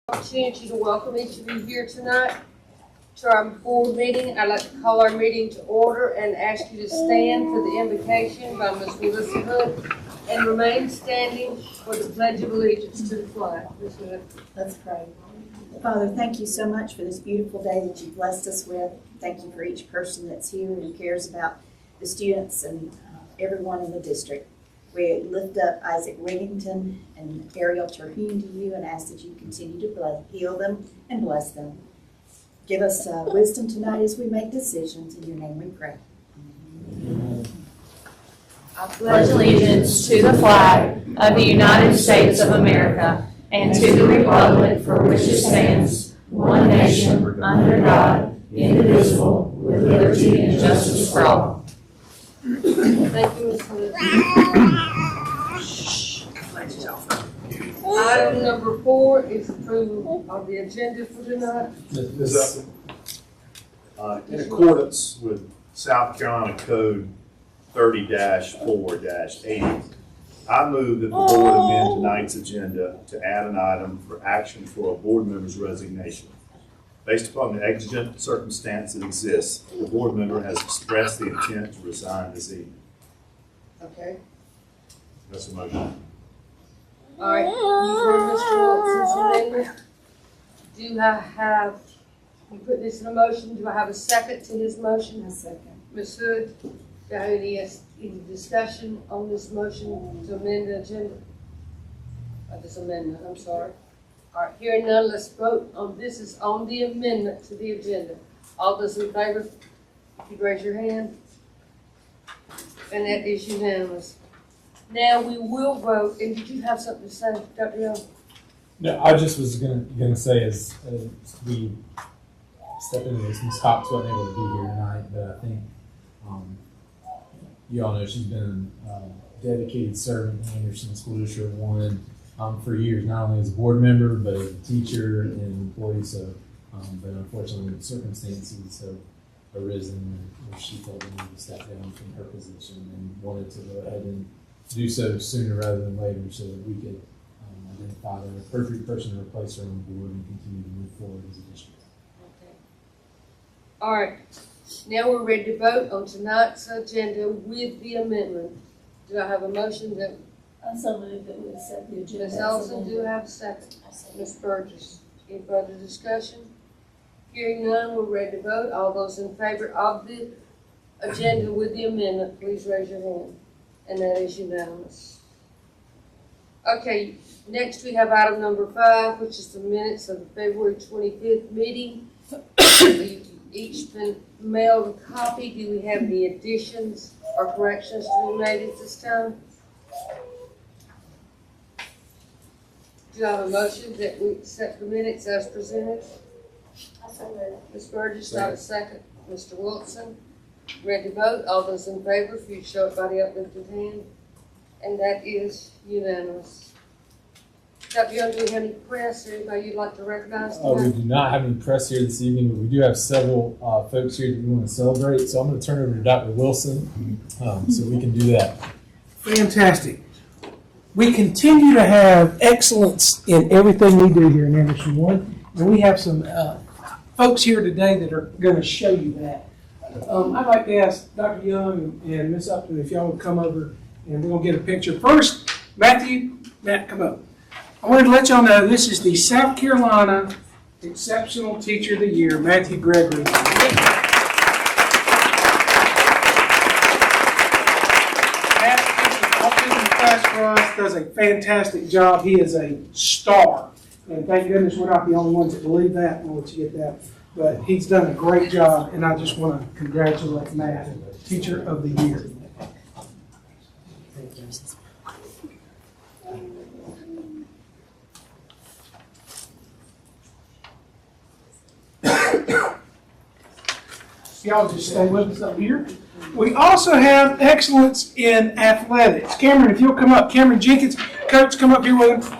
Opportunity to welcome each of you here tonight to our board meeting. I'd like to call our meeting to order and ask you to stand for the invocation by Ms. Melissa Hood and remain standing for the Pledge of Allegiance to the flag. Ms. Hood. Let's pray. Father, thank you so much for this beautiful day that you've blessed us with. Thank you for each person that's here and cares about the students and everyone in the district. We lift up Isaac Riggington and Ariel Terhune to you and ask that you continue to heal them and bless them. Give us wisdom tonight as we make decisions. In your name we pray. I pledge allegiance to the flag of the United States of America and to the republic for which it stands, one nation, under God, indivisible, with liberty and justice for all. Thank you, Ms. Hood. Item number 4 is approval of the agenda for tonight. Ms. Upton, in accordance with South Carolina Code 30-4-80, I move that the board amend tonight's agenda to add an item for action for a board member's resignation. Based upon the exigent circumstance that exists, the board member has expressed the intent to resign this evening. Okay. That's a motion. All right, you've heard Mr. Wilson's amendment. Do I have, you put this in a motion, do I have a second to his motion? A second. Ms. Hood, do I have any discussion on this motion to amend the agenda? This amendment, I'm sorry. All right, hearing none, let's vote on, this is on the amendment to the agenda. All those in favor, if you'd raise your hand. And that is unanimous. Now we will vote, and did you have something to say, Dr. Young? No, I just was gonna say as we step into this, Ms. Cox wasn't able to be here tonight, but I think you all know she's been a dedicated servant in Anderson School District 1 for years, not only as a board member, but as a teacher and employee. So, but unfortunately, circumstances have arisen where she felt the need to step down from her position and wanted to go ahead and do so sooner rather than later so that we could identify the perfect person to replace her on the board and continue to move forward as a district. Okay. All right, now we're ready to vote on tonight's agenda with the amendment. Do I have a motion that, I so moved that we accept the agenda. Ms. Ellison, do I have a second? Ms. Burgess, any further discussion? Hearing none, we're ready to vote. All those in favor of the agenda with the amendment, please raise your hand. And that is unanimous. Okay, next we have item number 5, which is the minutes of the February 25th meeting. We've each been mailed a copy. Do we have any additions or corrections to be made at this time? Do I have a motion that we accept the minutes as presented? Ms. Burgess, do I have a second? Mr. Wilson, ready to vote? All those in favor, if you show it by the uplifted hand. And that is unanimous. Dr. Young, do we have any press or anybody you'd like to recognize We tonight? do not have any press here this evening, but we do have several folks here that we want to celebrate. So I'm going to turn it over to Dr. Wilson so we can do that. Fantastic. We continue to have excellence in everything we do here in Anderson 1, and we have some folks here today that are going to show you that. I'd like to ask Dr. Young and Ms. Upton if y'all would come over and we're going to get a picture. First, Matt, come up. I wanted to let y'all know this is the South Carolina Exceptional Teacher of the Year, Matthew Gregory. For us, does a fantastic job. He is a star. And thank goodness we're not the only ones that believe that. We'll let you get that. But he's done a great job, and I just want to congratulate Matt, Teacher of the Year. Y'all just stay with us up here. We also have excellence in athletics. Cameron, if you'll come up. Cameron Jenkins, Coach, come up here with him.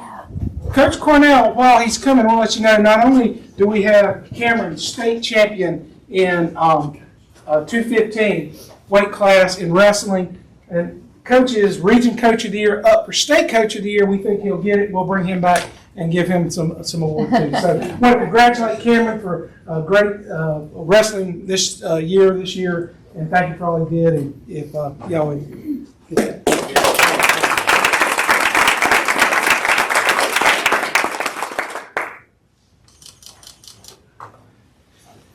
Coach Cornell, while he's coming, I'll let you know, not only do we have Cameron state champion in 215 weight class in wrestling, and Coach is Region Coach of the Year up for State Coach of the Year. We think he'll get it. We'll bring him back and give him some award too. So I want to congratulate Cameron for great wrestling this year, and thank you for all he did. And if y'all would get that.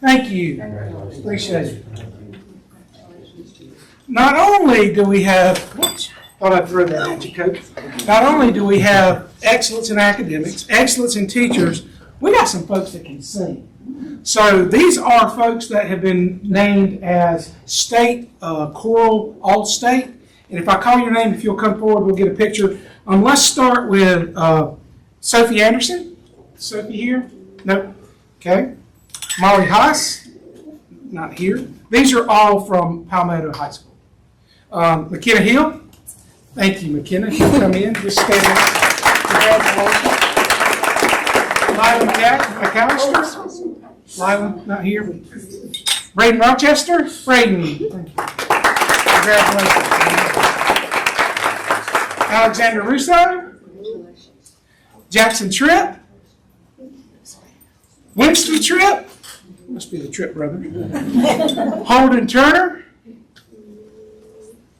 Thank you. Appreciate it. Not only do we have, thought I'd throw that at you, Coach. Not only do we have excellence in academics, excellence in teachers, we got some folks that can sing. So these are folks that have been named as state choral all-state. And if I call your name, if you'll come forward, we'll get a picture. Let's start with Sophie Anderson. Sophie here? Nope. Okay. Molly Haas, not here. These are all from Palmetto High School. McKenna Hill, thank you, McKenna. She'll come in, just stand up. Congratulations. Lila McAllister, Lila, not here. Braden Rochester, Braden, thank you. Congratulations. Alexander Russo, Jackson Tripp, Winston Tripp, must be the Tripp brothers. Holden Turner,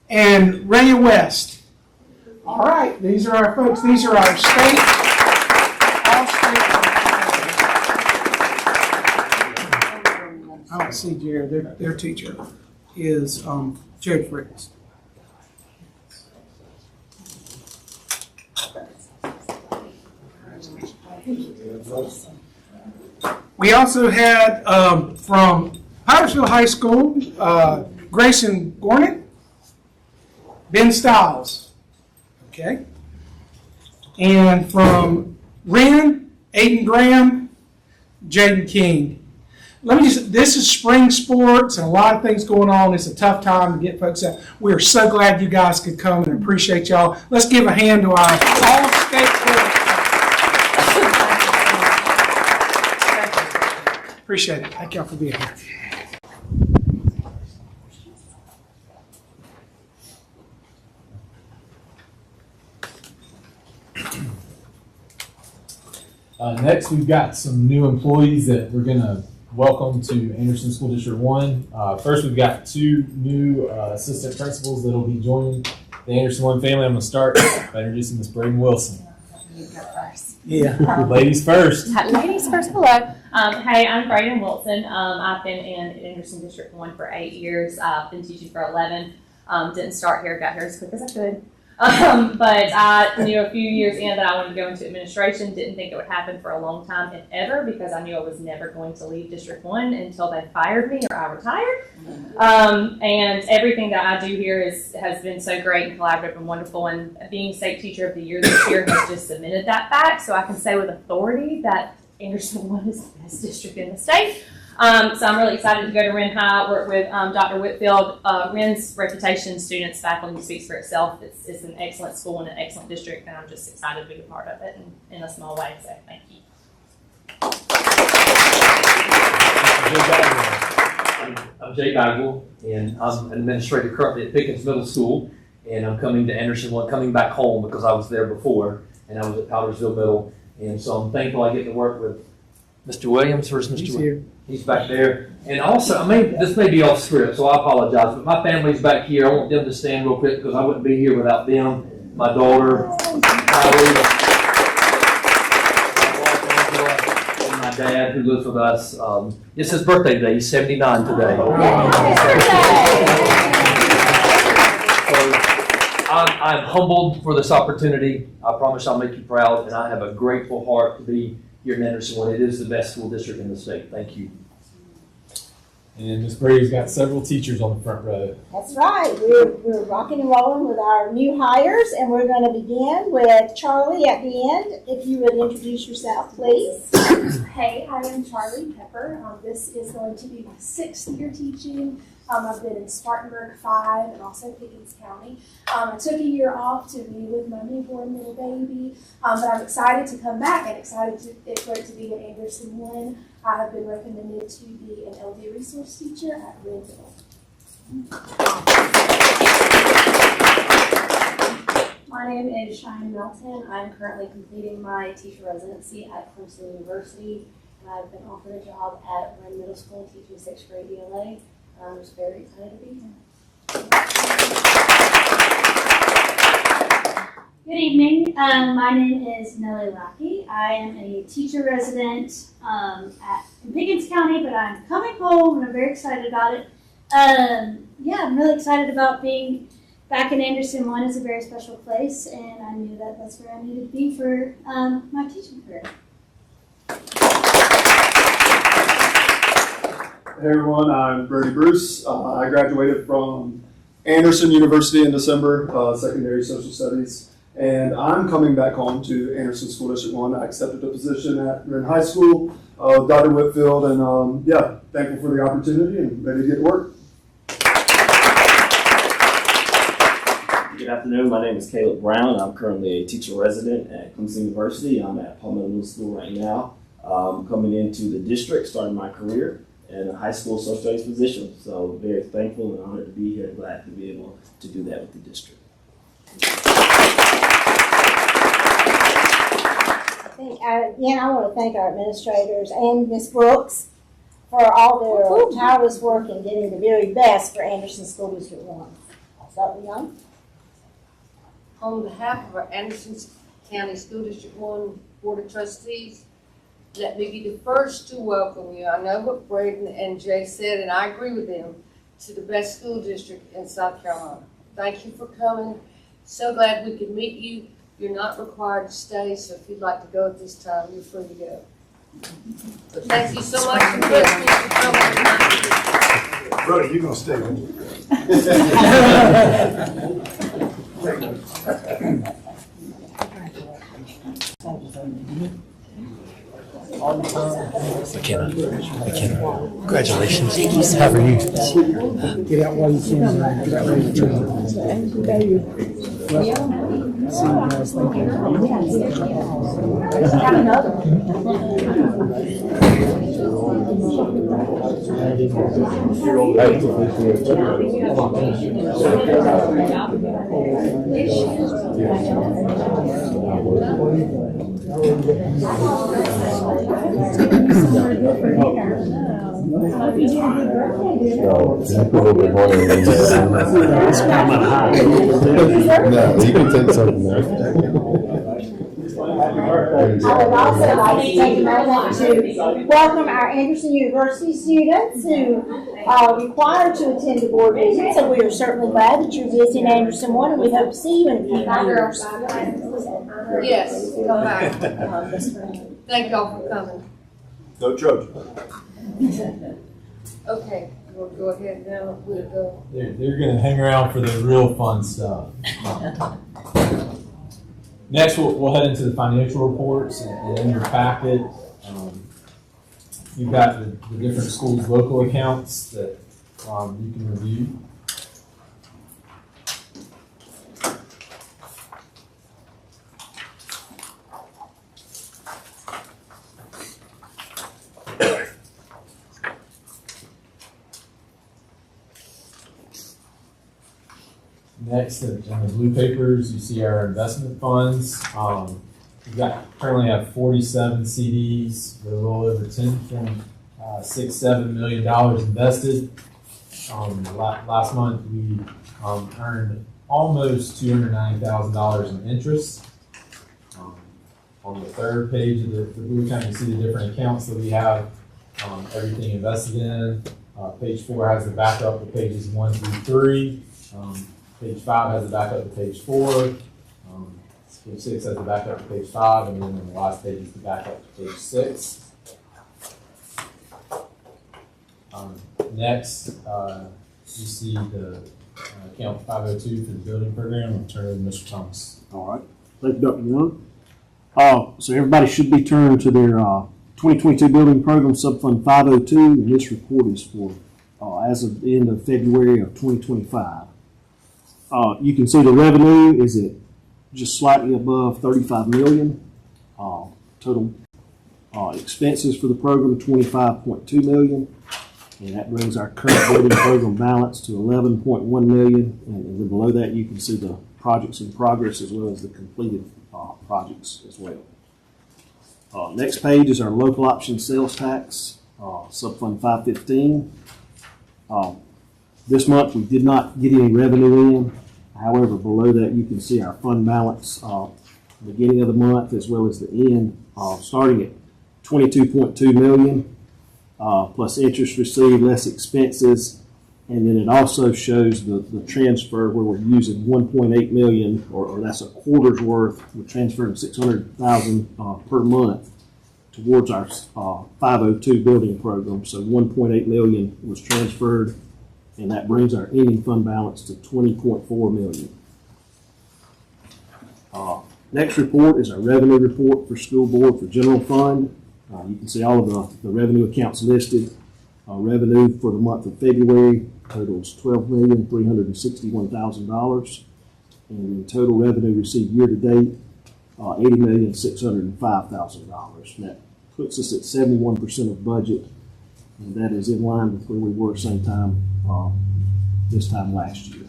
and Raya West. All right, these are our folks. These are our state, all state. I don't see Jared. Their teacher is Jared Fritz. We also had from Pottersville High School, Grayson Gornick, Ben Stiles, okay? And from Wren, Aiden Graham, Jaden King. This is spring sports and a lot of things going on. It's a tough time to get folks out. We are so glad you guys could come and appreciate y'all. Let's give a hand to our all-state players. Appreciate it. Thank y'all for being here. Next, we've got some new employees that we're going to welcome to Anderson School District 1. First, we've got 2 new assistant principals that will be joining the Anderson 1 family. I'm going to start by introducing Ms. Braden Wilson. Yeah. Ladies first. Ladies first, hello. Hey, I'm Braden Wilson. I've been in Anderson District 1 for 8 years. I've been teaching for 11. Didn't start here, got here as quick as I could. But I knew a few years in that I wanted to go into administration. Didn't think it would happen for a long time, if ever, because I knew I was never going to leave District 1 until they fired me or I retired. And everything that I do here has been so great and collaborative and wonderful. And being State Teacher of the Year this year has just cemented that fact. So I can say with authority that Anderson 1 is the best district in the state. So I'm really excited to go to Wren High, work with Dr. Whitfield. Wren's reputation, students, faculty speaks for itself. It's an excellent school and an excellent district, and I'm just excited to be a part of it in a small way, so thank you. I'm Jay Bagwell, and I'm an administrator currently at Pickens Middle School, and I'm coming to Anderson 1, coming back home because I was there before, and I was at Powdersville Middle, and so I'm thankful I get to work with Mr. Williams. Where's Mr. Williams? He's back there. And also, this may be off script, so I apologize, but my family's back here. I want them to stand real quick because I wouldn't be here without them. My daughter, Kylie, and my dad who lives with us. It's his birthday today. He's 79 today. I'm humbled for this opportunity. I promise I'll make you proud, and I have a grateful heart to be here in Anderson 1. It is the best school district in the state. Thank you. And Ms. Brady's got several teachers on the front row. That's right. We're rocking and rolling with our new hires, and we're going to begin with Charlie at the end. If you would introduce yourself, please. Hey, I am Charlie Pepper. This is going to be my 6th year teaching. I've been in Spartanburg 5 and also Pickens County. I took a year off to be with my newborn little baby, but I'm excited to come back and excited for it to be at Anderson 1. I have been recommended to be an LD resource teacher at Renville. My name is Cheyenne Melton. I'm currently completing my teacher residency at Clemson University. And I've been offered a job at Wren Middle School teaching 6th grade ELA. I'm just very excited to be here. Good evening. My name is Nellie Lackey. I am a teacher resident in Pickens County, but I'm coming home and I'm very excited about it. I'm really excited about being back in Anderson 1. Is a very special place, and I knew that that's where I needed to be for my teaching career. Hey everyone, I'm Brody Bruce. I graduated from Anderson University in December, secondary social studies, and I'm coming back home to Anderson School District 1. I accepted a position at Wren High School, Dr. Whitfield, and thankful for the opportunity and ready to get to work. Good afternoon, my name is Caleb Brown. I'm currently a teacher resident at Clemson University. I'm at Palmetto Middle School right now. Coming into the district, starting my career in a high school social studies position. So very thankful and honored to be here, glad to be able to do that with the district. Again, I want to thank our administrators and Ms. Brooks for all their tireless work in getting the very best for Anderson School District 1. I'll start with Young. On behalf of our Anderson County School District 1 Board of Trustees, let me be the first to welcome you. I know what Braden and Jay said, and I agree with them, to the best school district in South Carolina. Thank you for coming. So glad we could meet you. You're not required to stay, so if you'd like to go at this time, you're free to go. But thank you so much for coming tonight. Brody, you're gonna stay with me. McKenna. Congratulations. Thank you, sir. How are you? Get out while you can. Get out while you can. See you guys. Thank you. No, you can take something there. I would also like to take a moment to welcome our Anderson University students who are required to attend the board meeting. So we are certainly glad that you're visiting Anderson 1, and we hope to see you in a few years. Yes, come back. Thank y'all for coming. Go Trojan. Okay, we'll go ahead now. We'll go. They're going to hang around for the real fun stuff. Next, we'll head into the financial reports, and in your packet, you've got the different schools' local accounts that you can review. Next, in the blue papers, you see our investment funds. We currently have 47 CDs with a little over $10.67 million invested. Last month, we earned almost $290,000 in interest. On the third page of the blue account, you see the different accounts that we have everything invested in. Page 4 has the backup to pages 1 through 3. Page 5 has the backup to page 4. Page 6 has the backup to page 5, and then the last page is the backup to page 6. Next, you see the account 502 for the building program. I'll turn it over to Mr. Thomas. All right. Thank you, Dr. Young. So everybody should be turned to their 2022 building program subfund 502, and this report is for as of the end of February of 2025. You can see the revenue is at just slightly above $35 million. Total expenses for the program $25.2 million, and that brings our current building program balance to $11.1 million. And then below that, you can see the projects in progress as well as the completed projects as well. Next page is our local option sales tax, Subfund 515. This month we did not get any revenue in. However, below that you can see our fund balance beginning of the month as well as the end, starting at $22.2 million, plus interest received, less expenses. And then it also shows the transfer where we're using $1.8 million, or that's a quarter's worth. We're transferring $600,000 per month towards our 502 building program. So $1.8 million was transferred, and that brings our ending fund balance to $20.4 million. Next report is our revenue report for school board for general fund. You can see all of the revenue accounts listed. Revenue for the month of February totals $12,361,000, and then total revenue received year to date $80,605,000. And that puts us at 71% of budget, and that is in line with where we were same time this time last year.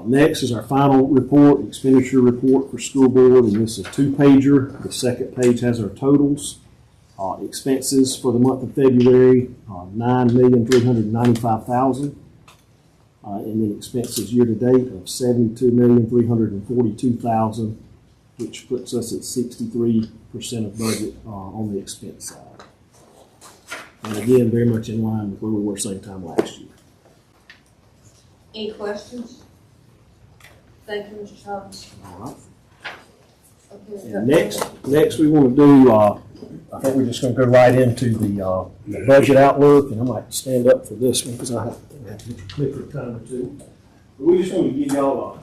Next is our final report, expenditure report for school board, and this is a 2-pager. The second page has our totals. Expenses for the month of February, $9,395,000, and then expenses year to date of $72,342,000, which puts us at 63% of budget on the expense side. And again, very much in line with where we were same time last year. Any questions? Thank you, Mr. Thomas. All right. Okay. And next we want to do, I think we're just going to go right into the budget outlook, and I might stand up for this one because I have to click for a time or two. But we just want to give y'all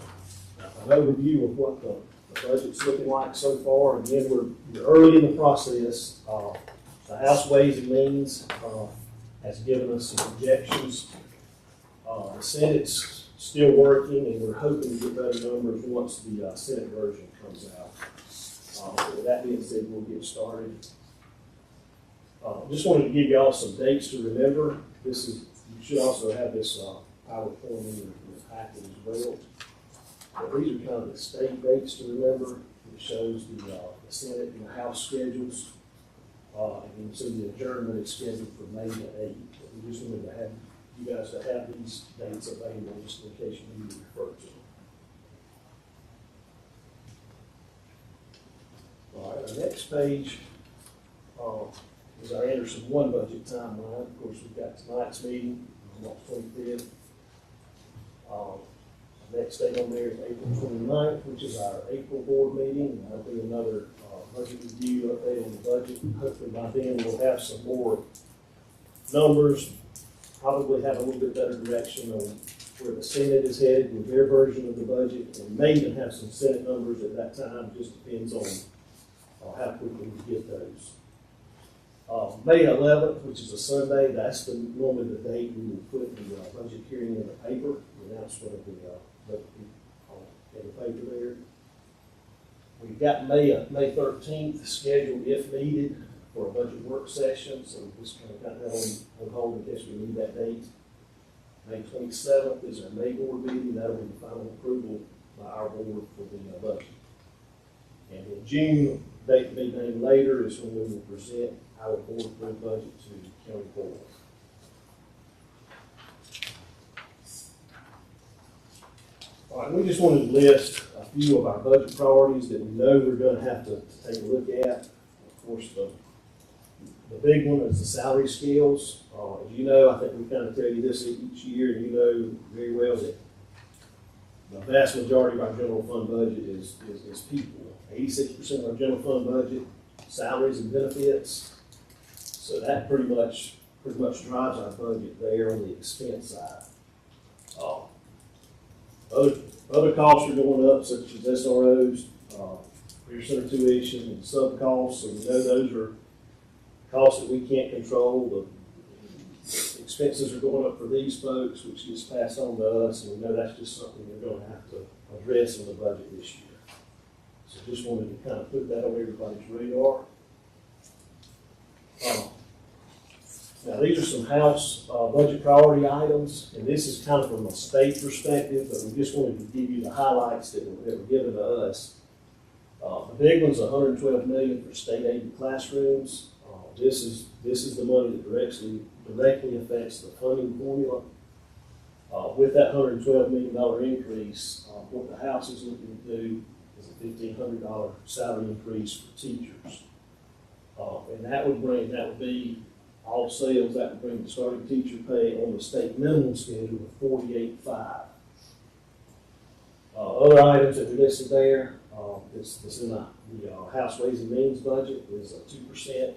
an overview of what the budget's looking like so far. Again, we're early in the process. The House Ways and Means has given us some projections. The Senate's still working, and we're hoping to get better numbers once the Senate version comes out. With that being said, we'll get started. Just wanted to give y'all some dates to remember. You should also have this PowerPoint in your packet as well. But these are kind of the state dates to remember. It shows the Senate and the House schedules. And you can see the adjournment is scheduled for May the 8th. But we just wanted to have you guys to have these dates available just in case you need to refer to them. All right, our next page is our Anderson 1 budget timeline. Of course, we've got tonight's meeting on March 25th. The next date on there is April 29th, which is our April board meeting. And that'll be another budget review update on the budget. And hopefully by then we'll have some more numbers, probably have a little bit better direction on where the Senate is headed with their version of the budget, and may even have some Senate numbers at that time. Just depends on how quickly we get those. May 11th, which is a Sunday, that's normally the date we will put the budget hearing in the paper, the announcement of the budget in the paper there. We've got May 13th scheduled if needed for a budget work session, so we just kind of got that on hold in case we need that date. May 27th is our May board meeting. That'll be the final approval by our board for the budget. And in June, date to be named later, is when we will present our board approved budget to the county board. All right, we just wanted to list a few of our budget priorities that we know we're going to have to take a look at. Of course, the big one is the salary scales. As you know, I think we kind of tell you this each year, and you know very well that the vast majority of our general fund budget is people. 86% of our general fund budget, salaries and benefits. So that pretty much drives our budget there on the expense side. Other costs are going up, such as SROs, career center tuition, and sub costs. So we know those are costs that we can't control. The expenses are going up for these folks, which gets passed on to us, and we know that's just something we're going to have to address in the budget this year. So just wanted to kind of put that on everybody's radar. Now these are some House budget priority items, and this is kind of from a state perspective, but we just wanted to give you the highlights that were given to us. The big one's $112 million for state-aided classrooms. This is the money that directly affects the funding formula. With that $112 million increase, what the House is looking to do is a $1,500 salary increase for teachers. And that would be all sales, that would bring the starting teacher pay on the state minimum schedule to $48,500. Other items that we listed there, this in the House Ways and Means budget is a 2%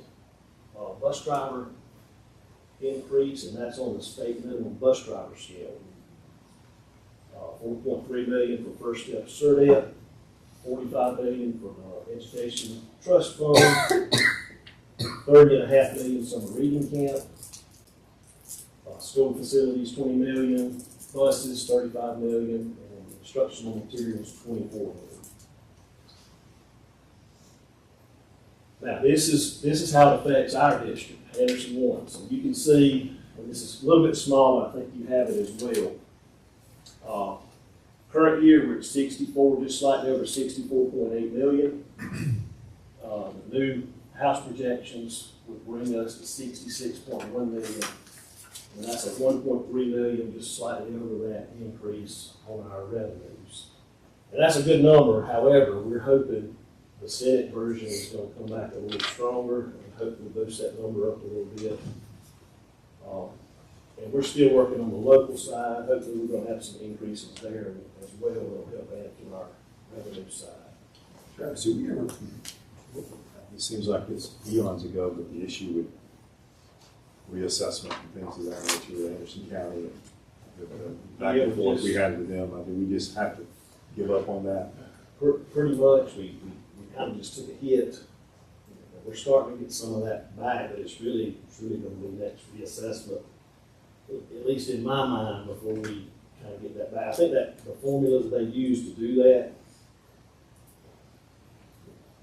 bus driver increase, and that's on the state minimum bus driver scale. $4.3 million for First Step CERDEP, $45 million for the Education Trust Fund, $30.5 million summer reading camp, school facilities $20 million, buses $35 million, and instructional materials $24 million. Now this is how it affects our district, Henderson 1. So you can see, and this is a little bit small, I think you have it as well. Current year we're at 64, just slightly over 64.8 million. The new House projections would bring us to 66.1 million, and that's a 1.3 million, just slightly over that increase on our revenues. And that's a good number. However, we're hoping the Senate version is going to come back a little stronger and hopefully boost that number up a little bit. And we're still working on the local side. Hopefully we're going to have some increases there as well. It'll help add to our revenue side. Travis, did we ever, it seems like it's eons ago, but the issue with reassessment and things of that nature in Anderson County, the back and forth we had with them, did we just have to give up on that? Pretty much. We kind of just took a hit. We're starting to get some of that back, but it's really going to be next reassessment, at least in my mind, before we kind of get that back. I think that the formulas they use to do that,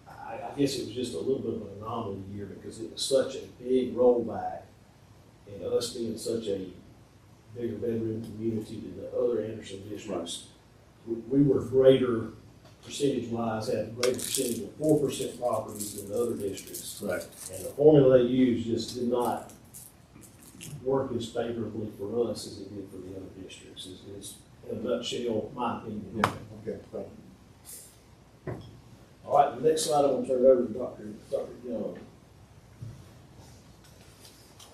I guess it was just a little bit of an anomaly year because it was such a big rollback, and us being such a bigger bedroom community than the other Anderson districts, we were greater percentage-wise, had a greater percentage of 4% properties than the other districts. Right. And the formula they used just did not work as favorably for us as it did for the other districts. Is in a nutshell, my opinion. Yeah. Okay. Thank you. All right, the next slide I'm going to turn it over to Dr. Young.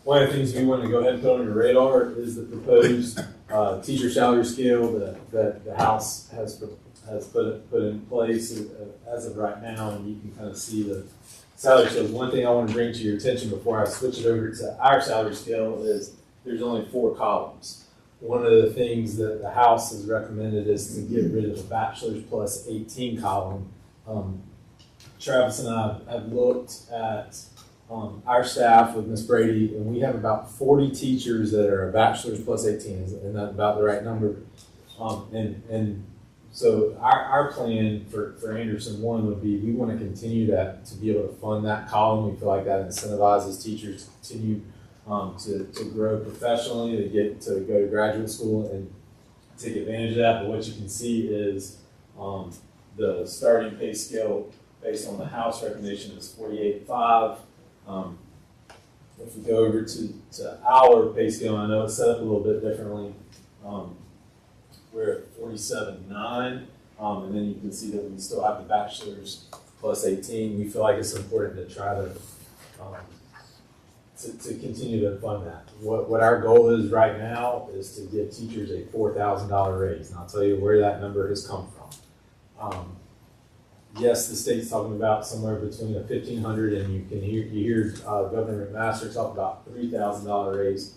One of the things we want to go ahead and put on your radar is the proposed teacher salary scale that the House has put in place as of right now, and you can kind of see the salary scales. One thing I want to bring to your attention before I switch it over to our salary scale is there's only 4 columns. One of the things that the House has recommended is to get rid of the bachelor's plus 18 column. Travis and I have looked at our staff with Ms. Brady, and we have about 40 teachers that are a bachelor's plus 18. Isn't that about the right number? And so our plan for Anderson 1 would be we want to continue to be able to fund that column. We feel like that incentivizes teachers to continue to grow professionally, to go to graduate school and take advantage of that. But what you can see is the starting pay scale based on the House recommendation is 48.5. If we go over to our pay scale, I know it's set up a little bit differently. We're at 47.9, and then you can see that we still have the bachelor's plus 18. We feel like it's important to try to continue to fund that. What our goal is right now is to give teachers a $4,000 raise, and I'll tell you where that number has come from. Yes, the state's talking about somewhere between a $1,500 and you hear Governor McMaster talk about $3,000 raise.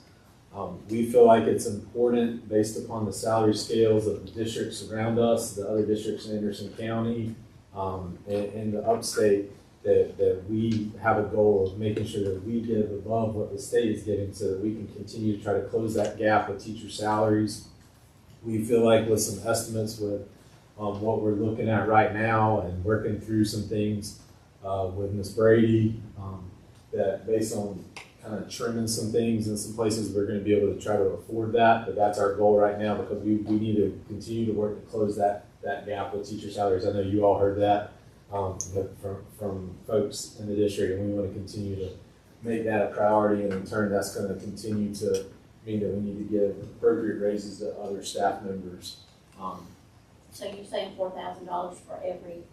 We feel like it's important based upon the salary scales of the districts around us, the other districts in Anderson County, and the upstate, that we have a goal of making sure that we give above what the state is getting so that we can continue to try to close that gap with teacher salaries. We feel like with some estimates with what we're looking at right now and working through some things with Ms. Brady, that based on kind of trimming some things in some places. We're going to be able to try to afford that, but that's our goal right now because we need to continue to work to close that gap with teacher salaries. I know you all heard that from folks in the district, and we want to continue to make that a priority, and in turn that's going to continue to mean that we need to give appropriate raises to other staff members. So you're saying $4,000 for every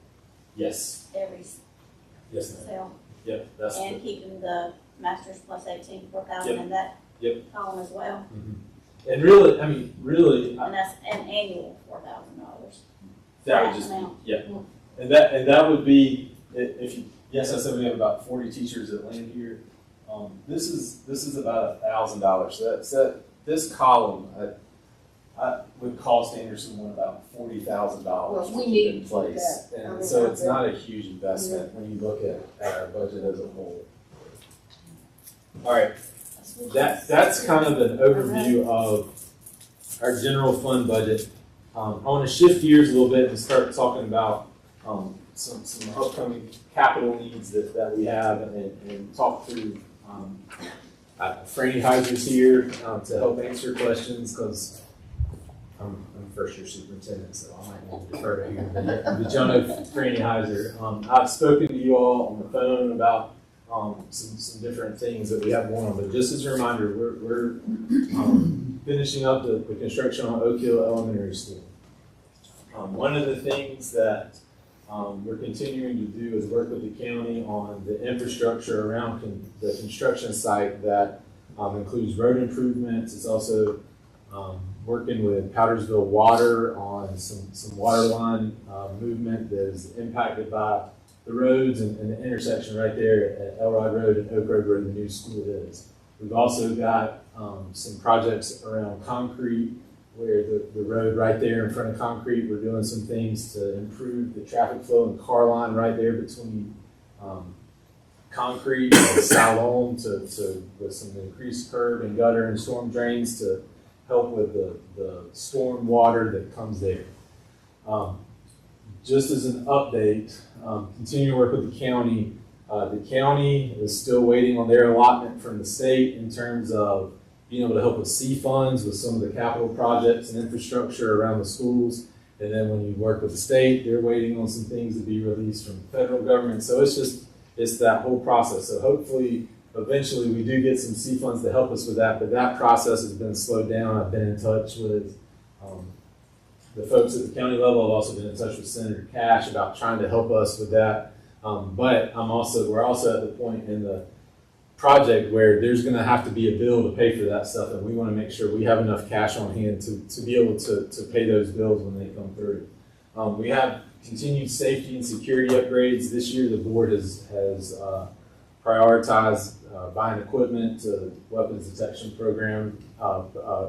Yes, yes, ma'am. sale? Yep, that's And keeping the masters plus 18, 4,000 in that column as well? and really, I mean, really, And that's an annual $4,000. that would just be, and that would be if you. Yes, I said we have about 40 teachers that land here. This is about $1,000. So this column I would cost Anderson one about $40,000 Well, we to need keep in to do place, that. and so it's not a huge investment when you look at our budget as a whole. All right, that's kind of an overview of our general fund budget. I want to shift gears a little bit and start talking about some upcoming capital needs that we have and talk through. Franny Heiser's here to help answer questions because I'm first year superintendent, so I might need to defer to him. But y'all know Franny Heiser. I've spoken to you all on the phone about some different things that we have going on. But just as a reminder, we're finishing up the construction on Oak Hill Elementary School. One of the things that we're continuing to do is work with the county on the infrastructure around the construction site that includes road improvements. It's also working with Powdersville Water on some water line movement that is impacted by the roads and the intersection right there at Elrod Road and Oak Road where the new school is. We've also got some projects around concrete where the road right there in front of concrete, we're doing some things to improve the traffic flow and car line right there between concrete and Salome with some increased curb and gutter and storm drains to help with the storm water that comes there. Just as an update, continue to work with the county. The county is still waiting on their allotment from the state in terms of being able to help with C funds with some of the capital projects and infrastructure around the schools. And then when you work with the state, they're waiting on some things to be released from the federal government. So it's that whole process. So hopefully, eventually we do get some C funds to help us with that, but that process has been slowed down. I've been in touch with the folks at the county level. I've also been in touch with Senator Cash about trying to help us with that. But we're also at the point in the project where there's going to have to be a bill to pay for that stuff, and we want to make sure we have enough cash on hand to be able to pay those bills when they come through. We have continued safety and security upgrades. This year the board has prioritized buying equipment to weapons detection program,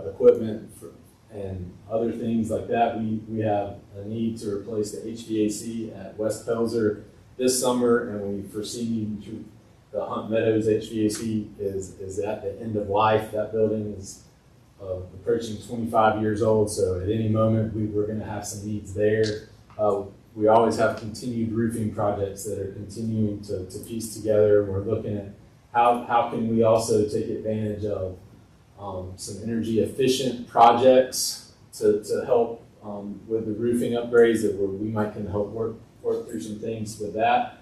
equipment and other things like that. We have a need to replace the HVAC at West Pelzer this summer, and we foresee the Hunt Meadows HVAC is at the end of life. That building is approaching 25 years old, so at any moment we're going to have some needs there. We always have continued roofing projects that are continuing to piece together. We're looking at how can we also take advantage of some energy efficient projects to help with the roofing upgrades that we might can help work through some things with that.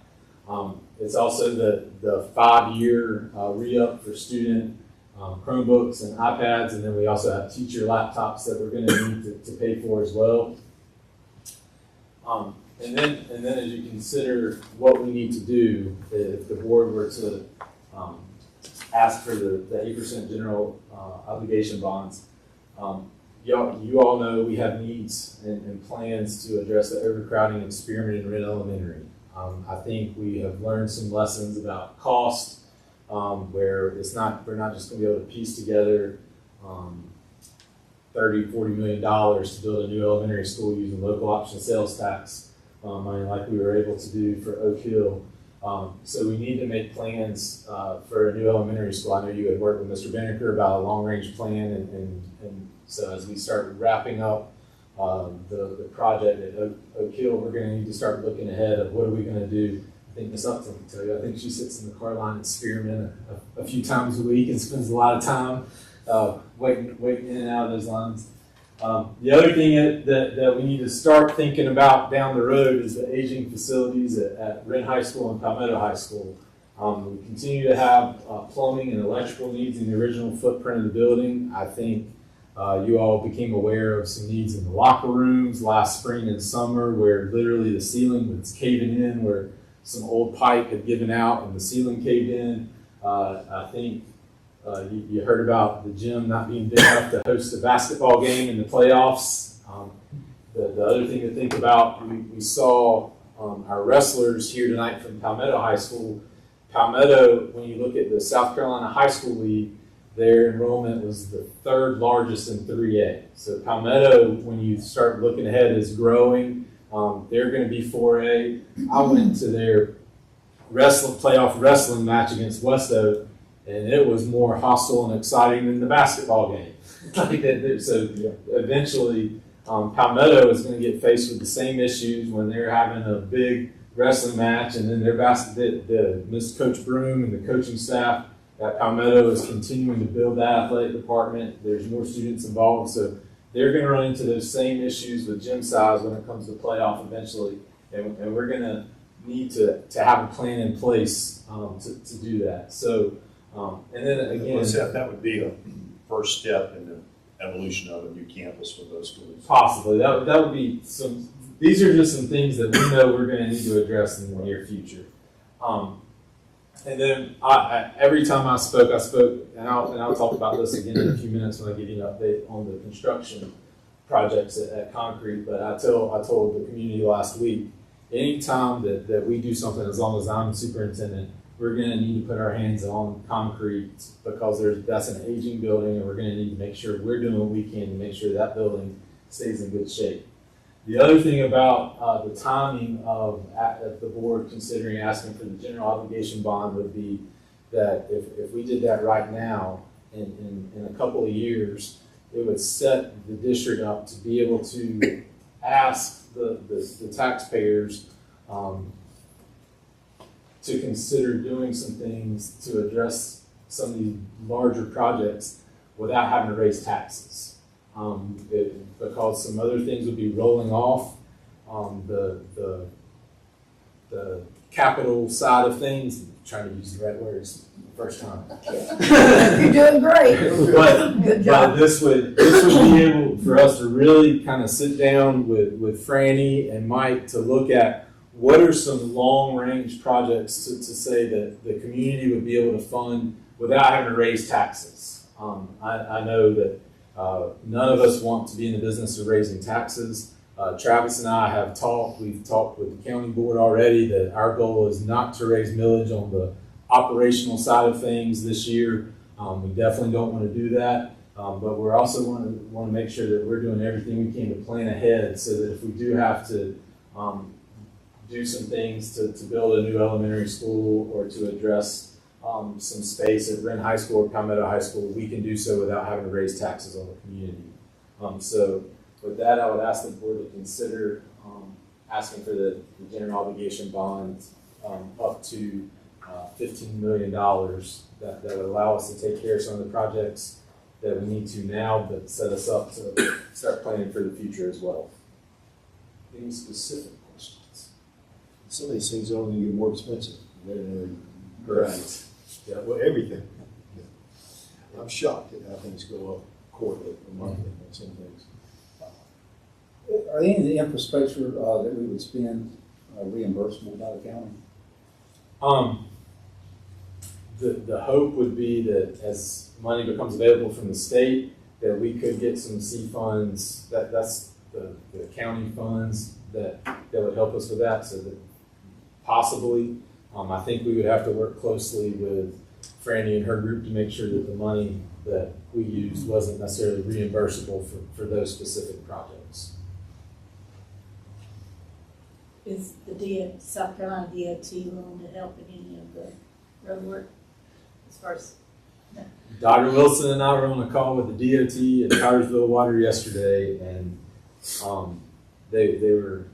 It's also the 5-year re-up for student Chromebooks and iPads, and then we also have teacher laptops that we're going to need to pay for as well. And then as you consider what we need to do, if the board were to ask for the 8% general obligation bonds, you all know we have needs and plans to address the overcrowding and Spearman and Wren Elementary. I think we have learned some lessons about cost, where we're not just going to be able to piece together $30–40 million to build a new elementary school using local option sales tax money like we were able to do for Oak Hill. So we need to make plans for a new elementary school. I know you had worked with Mr. Benneker about a long-range plan, and so as we start wrapping up the project at Oak Hill, we're going to need to start looking ahead of what are we going to do think Miss Upton can tell you, I think she sits in the car line at Spearman a few times a week and spends a lot of time waiting in and out of those lines. The other thing that we need to start thinking about down the road is the aging facilities at Wren High School and Palmetto High School. We continue to have plumbing and electrical needs in the original footprint of the building. I think you all became aware of some needs in the locker rooms last spring and summer where literally the ceiling was caving in, where some old pipe had given out and the ceiling caved in. I think you heard about the gym not being big enough to host a basketball game in the playoffs. The other thing to think about, we saw our wrestlers here tonight from Palmetto High School. Palmetto, when you look at the South Carolina High School League, their enrollment was the third largest in 3A. So Palmetto, when you start looking ahead, is growing. They're going to be 4A. I went to their playoff wrestling match against West Oak, and it was more hostile and exciting than the basketball game. So eventually, Palmetto is going to get faced with the same issues when they're having a big wrestling match, and then Miss Coach Broom and the coaching staff at Palmetto is continuing to build that athletic department. There's more students involved, so they're going to run into those same issues with gym size when it comes to playoff eventually, and we're going to need to have a plan in place to do that. So, and then again, that would be a first step in the evolution of a new campus for those schools. Possibly, that would be some. These are just some things that we know we're going to need to address in the near future. And then every time I spoke, and I'll talk about this again in a few minutes when I give you an update on the construction projects at Concrete. But I told the community last week, anytime that we do something, as long as I'm superintendent, we're going to need to put our hands on concrete because that's an aging building, and we're going to need to make sure we're doing what we can to make sure that building stays in good shape. The other thing about the timing of the board considering asking for the general obligation bond would be that if we did that right now, in a couple of years, it would set the district up to be able to ask the taxpayers to consider doing some things to address some of these larger projects without having to raise taxes. Because some other things would be rolling off the capital side of things. I'm trying to use the right words the first time. You're doing great. Good job. But this would be able for us to really kind of sit down with Franny and Mike to look at what are some long range projects to say that the community would be able to fund without having to raise taxes. I know that none of us want to be in the business of raising taxes. Travis and I have we've talked with the county board already that our goal is not to raise millage on the operational side of things this year. We definitely don't want to do that, but we're also want to make sure that we're doing everything we can to plan ahead so that if we do have to do some things to build a new elementary school or to address some space at Wren High School or Palmetto High School, we can do so without having to raise taxes on the community. So with that, I would ask the board to consider asking for the general obligation bond up to $15 million that would allow us to take care of some of the projects that we need to now, but set us up to start planning for the future as well. Any specific questions? Some of these things are only get more expensive. Correct. Yeah, well, everything. Yeah. I'm shocked at how things go up quarterly or monthly on some things. Are any of the infrastructure that we would spend reimbursable by the county? The hope would be that as money becomes available from the state, that we could get some C funds. That's the county funds that would help us with that. So that possibly. I think we would have to work closely with Franny and her group to make sure that the money that we used wasn't necessarily reimbursable for those specific projects. Is the South Carolina DOT willing to help in any of the road work as far as? Dr. Wilson and I were on a call with the DOT at Cartersville Water yesterday, and they were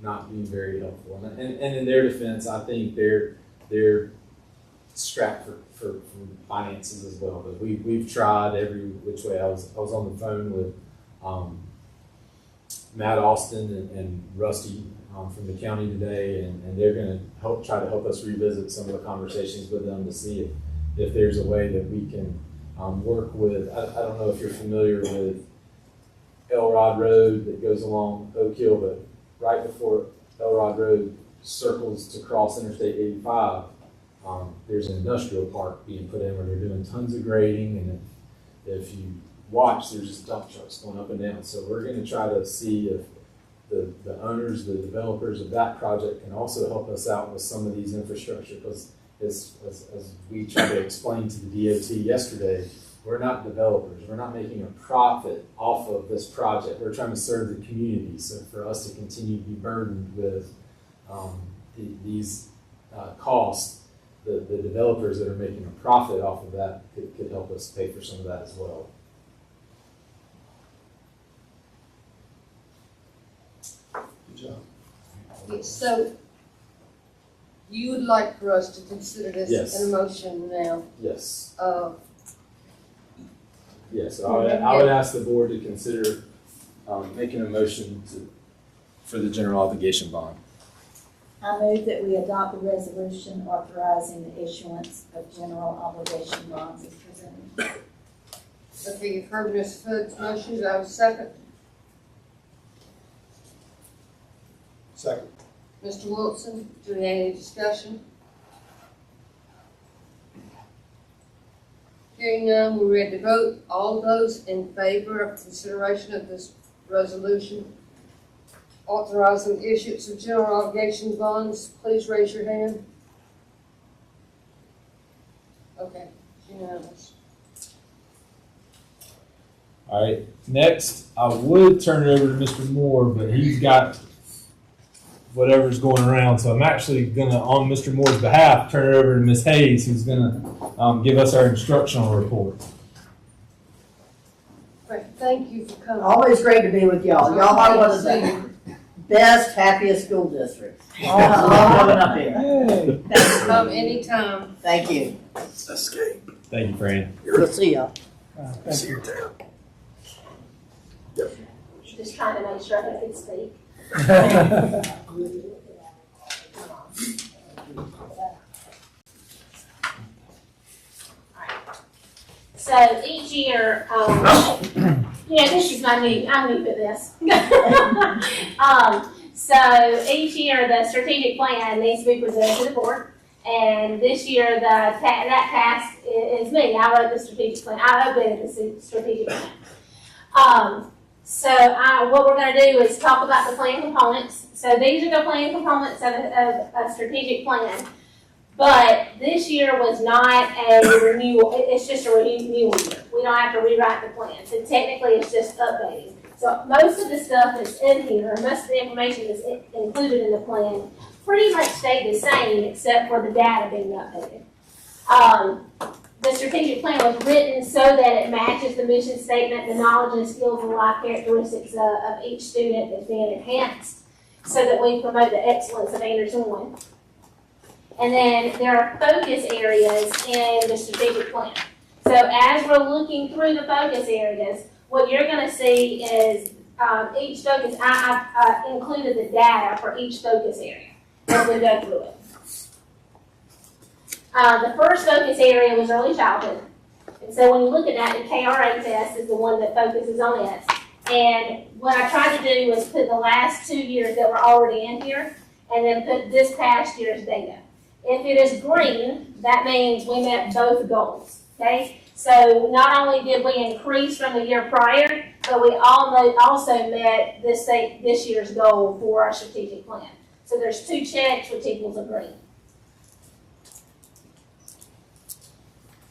not being very helpful. And in their defense, I think they're strapped for finances as well. But we've tried every which way. I was on the phone with Matt Austin and Rusty from the county today, and they're going to try to help us revisit some of the conversations with them to see if there's a way that we can work with. I don't know if you're familiar with Elrod Road that goes along Oak Hill, but right before Elrod Road circles to cross Interstate 85, there's an industrial park being put in where they're doing tons of grading, and if you watch, there's just dump trucks going up and down. So we're going to try to see if the owners, the developers of that project can also help us out with some of these infrastructure, because as we tried to explain to the DOT yesterday, we're not developers. We're not making a profit off of this project. We're trying to serve the community. So for us to continue to be burdened with these costs, the developers that are making a profit off of that could help us pay for some of that as well. Good job. Yes, so you would like for us to consider this Yes. an motion now? Yes. Yes, I would ask the board to consider making a motion for the general obligation bond. I move that we adopt a resolution authorizing the issuance of general obligation bonds as presented. Okay, you've heard Ms. Hood's motion, do I have a second? Second. Mr. Wilson, do we have any discussion? Hearing none, we're ready to vote. All those in favor of consideration of this resolution authorizing the issuance of general obligation bonds, please raise your hand. Okay, unanimous. All right, next, I would turn it over to Mr. Moore, but he's got whatever's going around, so I'm actually gonna, on Mr. Moore's behalf, turn it over to Ms. Hayes, who's gonna give us our instructional report. Great, thank you for coming. Always great to be with y'all. Y'all are one of the best, happiest school districts. I love coming up here. Come anytime. Thank you. Escape. Thank you, Fran. Good to see y'all. See you down. Just trying to make sure I could speak. So each year, this is I'm new at this. So each year the strategic plan needs to be presented to the board. And this year that task is me. I wrote the strategic plan. I updated the strategic plan. So what we're going to do is talk about the plan components. So these are the plan components of a strategic plan. But this year was not a renewal. It's just a renewal year. We don't have to rewrite the plan. So technically it's just updating. So most of the stuff that's in here, most of the information that's included in the plan pretty much stayed the same except for the data being updated. The strategic plan was written so that it matches the mission statement, the knowledge and skills and life characteristics of each student that's being enhanced so that we promote the excellence of Anderson One. And then there are focus areas in the strategic plan. So as we're looking through the focus areas, what you're going to see is each focus, I included the data for each focus area as we go through it. The first focus area was early childhood. And so when you look at that, the KRA test is the one that focuses on it. And what I tried to do was put the last 2 years that were already in here and then put this past year's data. If it is green, that means we met both goals, okay? So not only did we increase from the year prior, but we also met this year's goal for our strategic plan. So there's 2 checks, which equals a green.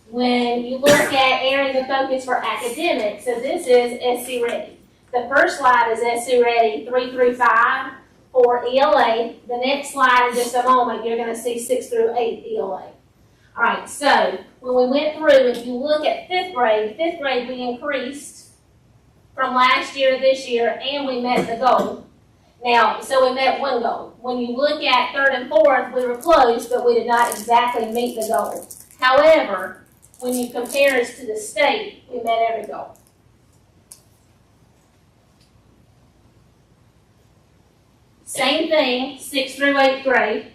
When you look at areas of focus for academics, so this is SC Ready. The first slide is SC Ready 3 through 5 for ELA. The next slide in just a moment, you're going to see 6 through 8 ELA. All right, so when we went through, if you look at fifth grade we increased from last year to this year, and we met the goal. Now, so we met one goal. When you look at third and fourth, we were close, but we did not exactly meet the goal. However, when you compare us to the state, we met every goal. Same thing, 6th through 8th grade.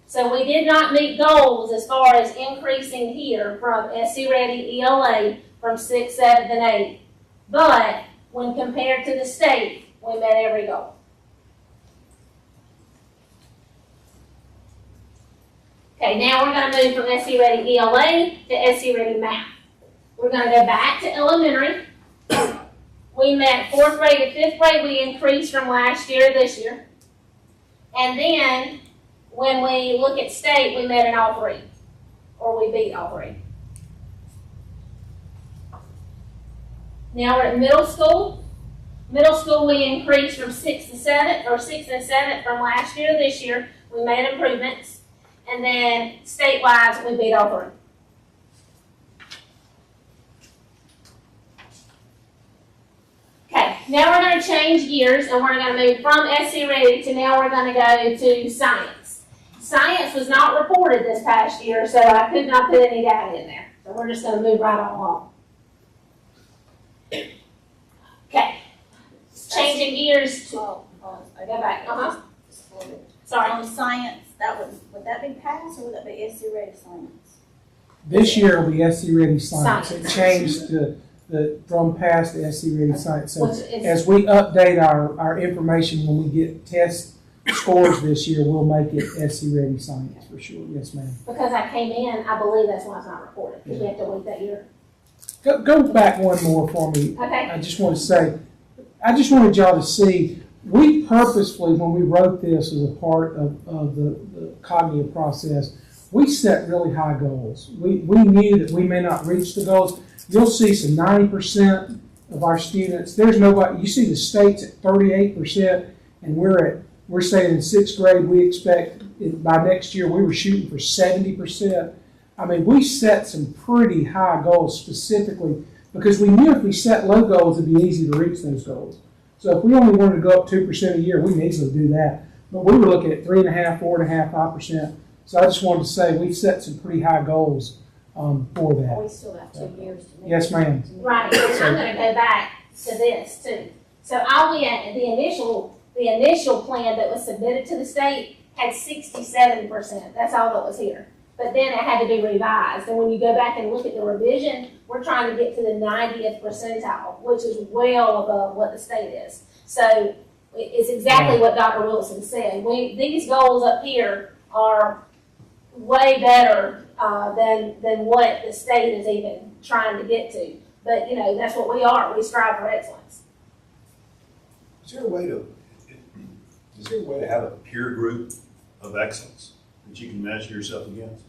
So we did not meet goals as far as increasing here from SC Ready ELA from 6th, 7th, and 8th. But when compared to the state, we met every goal. Okay, now we're going to move from SC Ready ELA to SC Ready Math. We're going to go back to elementary. We met 4th grade to 5th grade. We increased from last year to this year. And then when we look at state, we met in all three, or we beat all three. Now we're at middle school. Middle school, we increased from 6th to 7th, or 6th and 7th from last year to this year. We made improvements. And then statewide, we beat all three. Okay, now we're going to change gears and we're going to move from SC Ready to now we're going to go to science. Science was not reported this past year, so I could not put any data in there. So we're just going to move right on along. Okay, changing gears to, I go back, Sorry. On science, would that be pass or would that be SC Ready Science? This year will be SC Ready Science. Science. It changed from past to SC Ready Science. So Which is- as we update our information when we get test scores this year, we'll make it SC Ready Science for sure. Yes, ma'am. Because I came in, I believe that's why it's not reported, because we have to wait that year. Go back one more for me. Okay. I just want to say, I just wanted y'all to see, we purposefully, when we wrote this as a part of the cognitive process, we set really high goals. We knew that we may not reach the goals. You'll see some 90% of our students, there's nobody, you see the state's at 38%, and we're saying in 6th grade, we expect by next year, we were shooting for 70%. I mean, we set some pretty high goals specifically because we knew if we set low goals, it'd be easy to reach those goals. So if we only wanted to go up 2% a year, we can easily do that. But we were looking at 3.5%, 4.5%, 5%. So I just wanted to say we set some pretty high goals for that. We still have 2 years to meet. Yes, ma'am. Right, and I'm gonna go back to this too. So the initial plan that was submitted to the state had 67%. That's all that was here. But then it had to be revised. And when you go back and look at the revision, we're trying to get to the 90th percentile, which is well above what the state is. So it's exactly what Dr. Wilson said. These goals up here are way better than what the state is even trying to get to. But, you know, that's what we are. We strive for excellence. Is there a way to have a peer group of excellence that you can measure yourself against?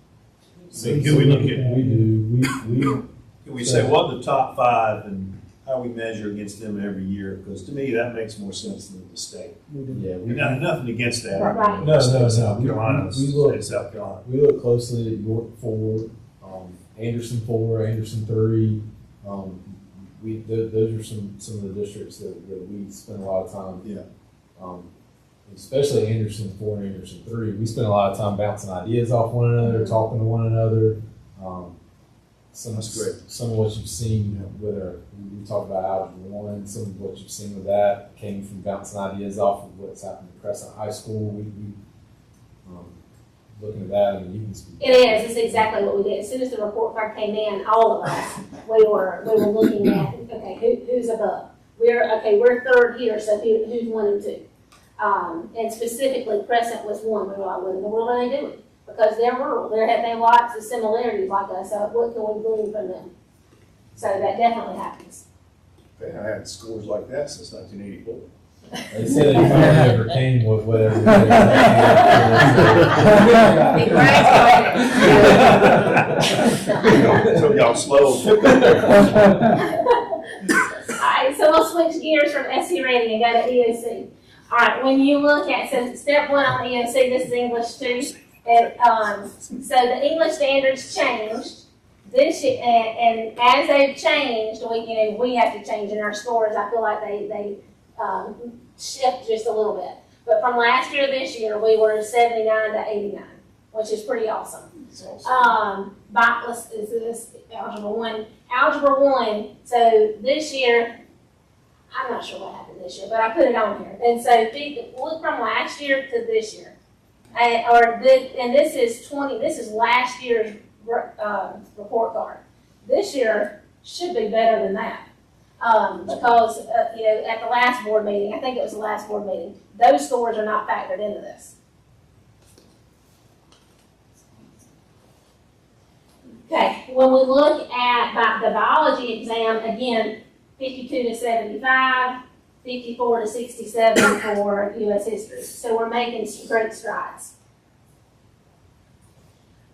I mean, can we look at? We do. Can we say what the top 5 and how we measure against them every year? Because to me, that makes more sense than the state. Yeah, Nothing against that. Right. No. South Carolina, We look- state of South Carolina. We look closely at York 4, Anderson 4, Anderson 3. Those are some of the districts that we spend a lot of time. Yeah. Especially Anderson 4 and Anderson 3. We spend a lot of time bouncing ideas off one another, talking to one another. That's great. Some of what you've seen with we talked about Algebra 1, some of what you've seen with that came from bouncing ideas off of what's happened at Crescent High School. We looking at that, I mean, you can speak. It is. It's exactly what we did. As soon as the report card came in, all of us, we were looking at, okay, who's above? We're third here, so who's 1 and 2? And specifically, Crescent was 1. We were like, what in the world are they doing? Because they're rural. They have lots of similarities like us, so what can we glean from them? So that definitely happens. They haven't had scores like that since 1984. They said they finally overcame with whatever. So y'all slow. Alright, so we'll switch gears from SC Ready and go to EOC. Alright, when you look at, so step 1 on EOC, this is English 2. And, so the English standards changed this year, and as they've changed, we have to change in our scores. I feel like they shift just a little bit. But from last year to this year, we were 79 to 89, which is pretty awesome. Is this Algebra 1? Algebra 1, so this year, I'm not sure what happened this year, but I put it on here. And so look from last year to this year. And this is last year's report card. This year should be better than that. Because, at the last board meeting, I think it was the last board meeting, those scores are not factored into this. Okay, when we look at the biology exam, again, 52 to 75, 54 to 67 for U.S. history. So we're making some great strides.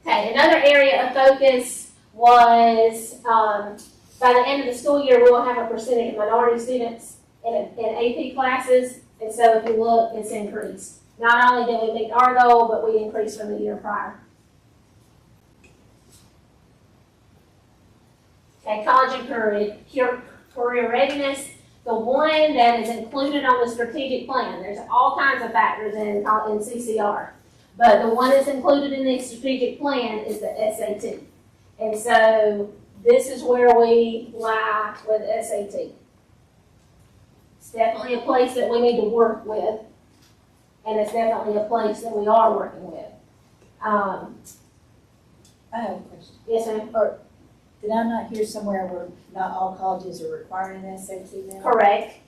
Okay, another area of focus was by the end of the school year, we will have a percentage of minority students in AP classes. And so if you look, it's increased. Not only did we meet our goal, but we increased from the year prior. Okay, college and career readiness. The one that is included on the strategic plan, there's all kinds of factors in CCR. But the one that's included in the strategic plan is the SAT. And so this is where we lie with SAT. It's definitely a place that we need to work with, and it's definitely a place that we are working with. I have a question. Yes, ma'am. Did I not hear somewhere where not all colleges are requiring an SAT now? Correct.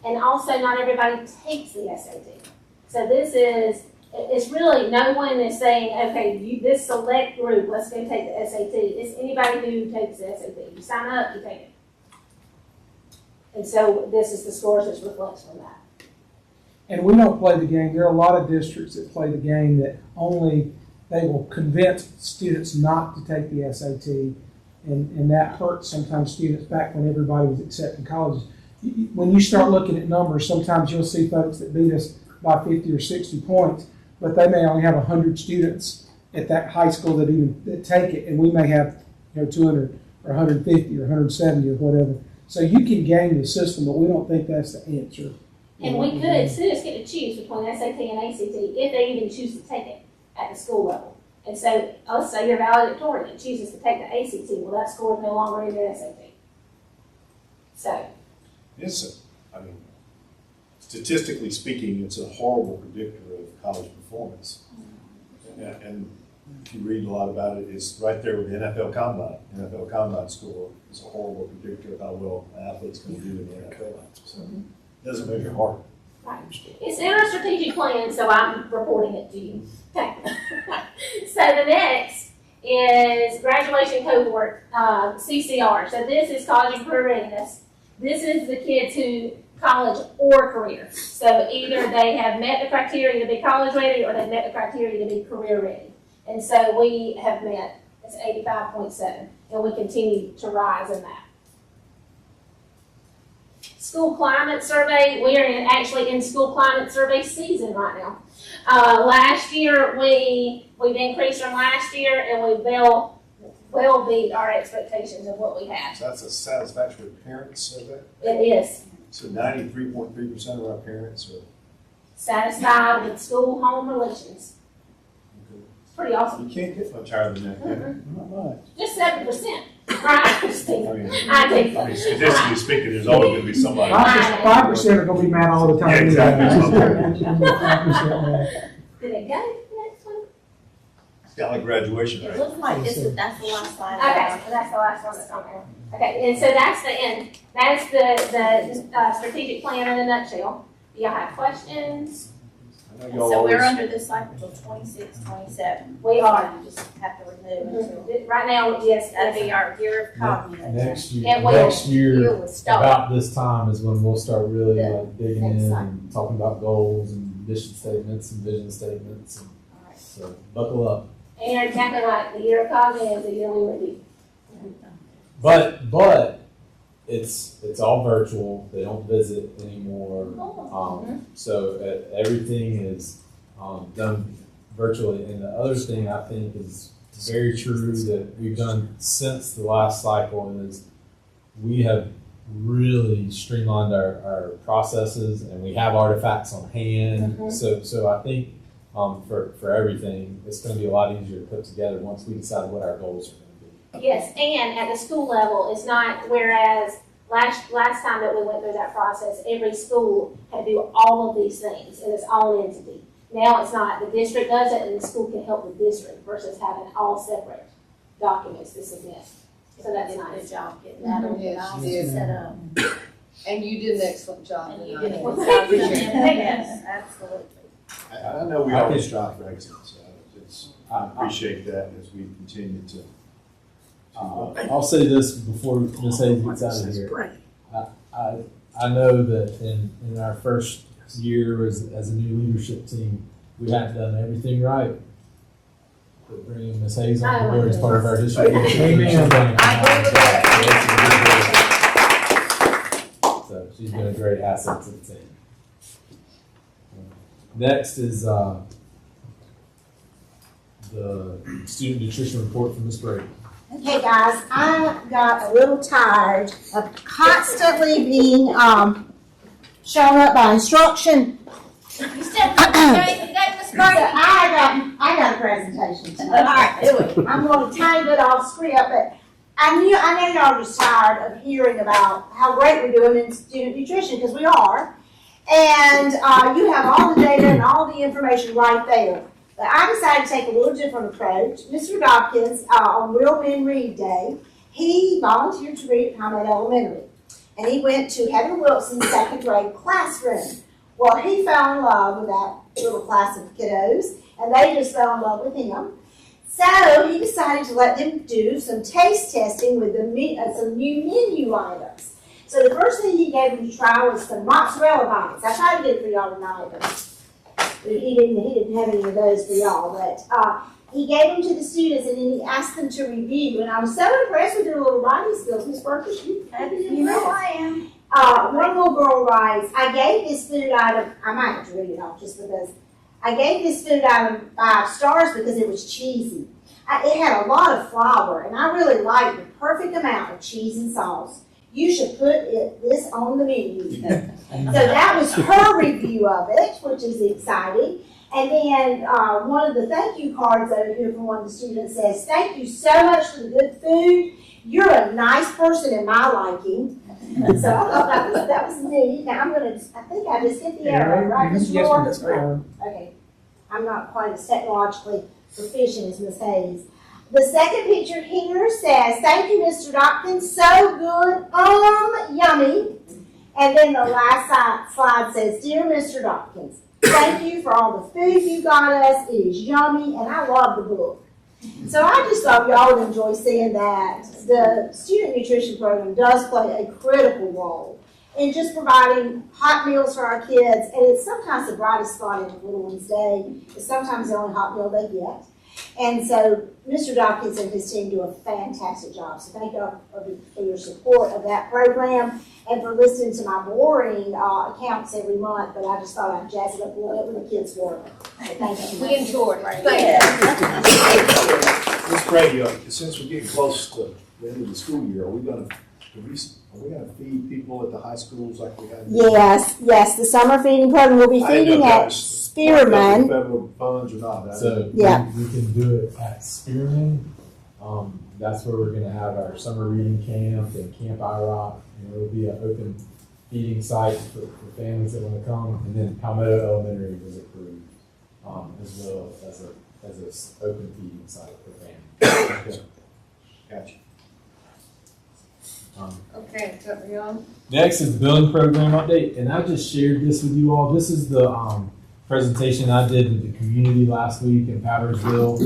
And also not everybody takes the SAT. So it's really, no one is saying, okay, this select group, let's go take the SAT. It's anybody who takes the SAT. You sign up, you take it. And so this is the scores that reflects from that. And we don't play the game. There are a lot of districts that play the game that only they will convince students not to take the SAT. And that hurts sometimes students back when everybody was accepting colleges. When you start looking at numbers, sometimes you'll see folks that beat us by 50 or 60 points, but they may only have 100 students at that high school that take it, and we may have 200 or 150 or 170 or whatever. So you can game the system, but we don't think that's the answer. And we could, students get to choose between SAT and ACT if they even choose to take it at the school level. And so, let's say you're valedictorian and chooses to take the ACT, well, that score is no longer in your SAT. So. Statistically speaking, it's a horrible predictor of college performance. And if you read a lot about it, it's right there with the NFL Combine. NFL Combine score is a horrible predictor of how well an athlete's going to do in the NFL. So it doesn't measure hard. Right. It's in our strategic plan, so I'm reporting it to you. Okay. So the next is graduation cohort, CCR. So this is college and career readiness. This is the kids who college or career. So either they have met the criteria to be college ready or they've met the criteria to be career ready. And so we have met, it's 85.7, and we continue to rise in that. School climate survey, we are actually in school climate survey season right now. Last year, we've increased from last year, and we well beat our expectations of what we had. So that's a satisfactory parent survey? It is. So 93.3% of our parents are Satisfied with school home relations. It's pretty awesome. You can't get much higher than that, can you? Not much. Just 7%. Right? I mean, statistically speaking, there's always going to be somebody. 5% are going to be mad all the time. Yeah, exactly. 5% Did it go? The next one? It's got like graduation It rate. looks like that's the last slide. Okay, so that's the last one that's on there. Okay, and so that's the end. That's the strategic plan in a nutshell. Do y'all have questions? So we're under this cycle till 26, 27. We are. You just have to renew until. Right now, yes. That'll be our year of cognizance. Next year, And we'll- next year, You will start. about this time is when we'll start really The like digging next in cycle. and talking about goals and mission statements and vision statements. And so buckle up. And exactly right, the year of cognizance is the year we review. But it's all virtual. They don't visit anymore. So everything is done virtually. And the other thing I think is very true that we've done since the last cycle is we have really streamlined our processes, and we have artifacts on hand. So I think for everything, it's going to be a lot easier to put together once we decide what our goals are going to be. Yes, and at the school level, it's not, whereas last time that we went through that process, every school had to do all of these things in its own entity. Now it's not, the district does it and the school can help the district versus having all separate documents to submit. So that's nice. Good job getting that Yes, you did. set up. And you did an excellent job. And you tonight. did a good job. Yes, absolutely. I know we always strive for excellence. I appreciate that as we continue to. I'll say this before Ms. Hayes gets out of here. I know that in our first year as a new leadership team, we haven't done everything right. But bringing Ms. Hayes on board as part of our district. So she's been a great asset to the team. Next is the student nutrition report from Ms. Brady. Okay, guys, I got a little tired of constantly being shown up by instruction. You still today, Miss Brady? I got a presentation tonight. All right, do it. I'm going to try and get off script, but I know y'all are just tired of hearing about how great we're doing in student nutrition, because we are. And you have all the data and all the information right there. But I decided to take a little different approach. Mr. Dawkins, on Real Men Read Day, he volunteered to read at Palmetto Elementary. And he went to Heather Wilson's second grade classroom. Well, he fell in love with that little class of kiddos, and they just fell in love with him. So he decided to let them do some taste testing with some new menu items. So the first thing he gave them to try was some mozzarella bites. I tried to get it for y'all tonight, but he didn't have any of those for y'all. But he gave them to the students, and then he asked them to review. And I was so impressed with their little writing skills. Miss Burkus, you know I am. One little girl writes, I gave this food item, I might have to read it off just because, I gave this food item 5 stars because it was cheesy. It had a lot of flour, and I really liked the perfect amount of cheese and sauce. You should put this on the menu. So that was her review of it, which is exciting. And then one of the thank you cards over here from one of the students says, thank you so much for the good food. You're a nice person in my liking. So I thought that was neat. Now I think I just hit the arrow, right? Yes, ma'am. Okay. I'm not quite as technologically proficient as Ms. Hayes. The second picture here says, thank you, Mr. Dawkins, so good, yummy. And then the last slide says, dear Mr. Dawkins, thank you for all the food you got us. It is yummy, and I love the book. So I just thought y'all would enjoy seeing that. The student nutrition program does play a critical role in just providing hot meals for our kids, and it's sometimes the brightest spot in the little one's day. It's sometimes the only hot meal they get. And so Mr. Dawkins and his team do a fantastic job. So thank y'all for your support of that program and for listening to my boring accounts every month. But I just thought I'd jazz it up a little bit when the kids work. So thank you. We enjoyed it. Ms. Brady, since we're getting close to the end of the school year, are we gonna feed people at the high schools like we had? Yes. The summer feeding program will be feeding at Spearman. Federal funds or not? So yeah, we can do it at Spearman. That's where we're going to have our summer reading camp and Camp IROC. And it will be an open feeding site for families that want to come. And then Palmetto Elementary was approved as well as an open feeding site for families. Gotcha. Okay, cut me on. Next is the building program update, and I just shared this with you all. This is the presentation I did with the community last week in Powdersville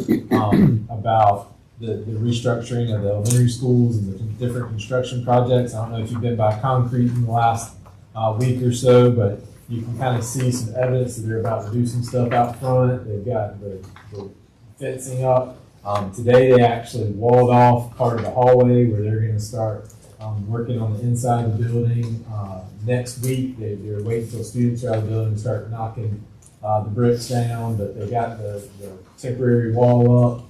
about the restructuring of the elementary schools and the different construction projects. I don't know if you've been by concrete in the last week or so, but you can kind of see some evidence that they're about to do some stuff out front. They've got the fencing up. Today they actually walled off part of the hallway where they're going to start working on the inside of the building. Next week, they're waiting until students are out of the building to start knocking the bricks down, but they got the temporary wall up.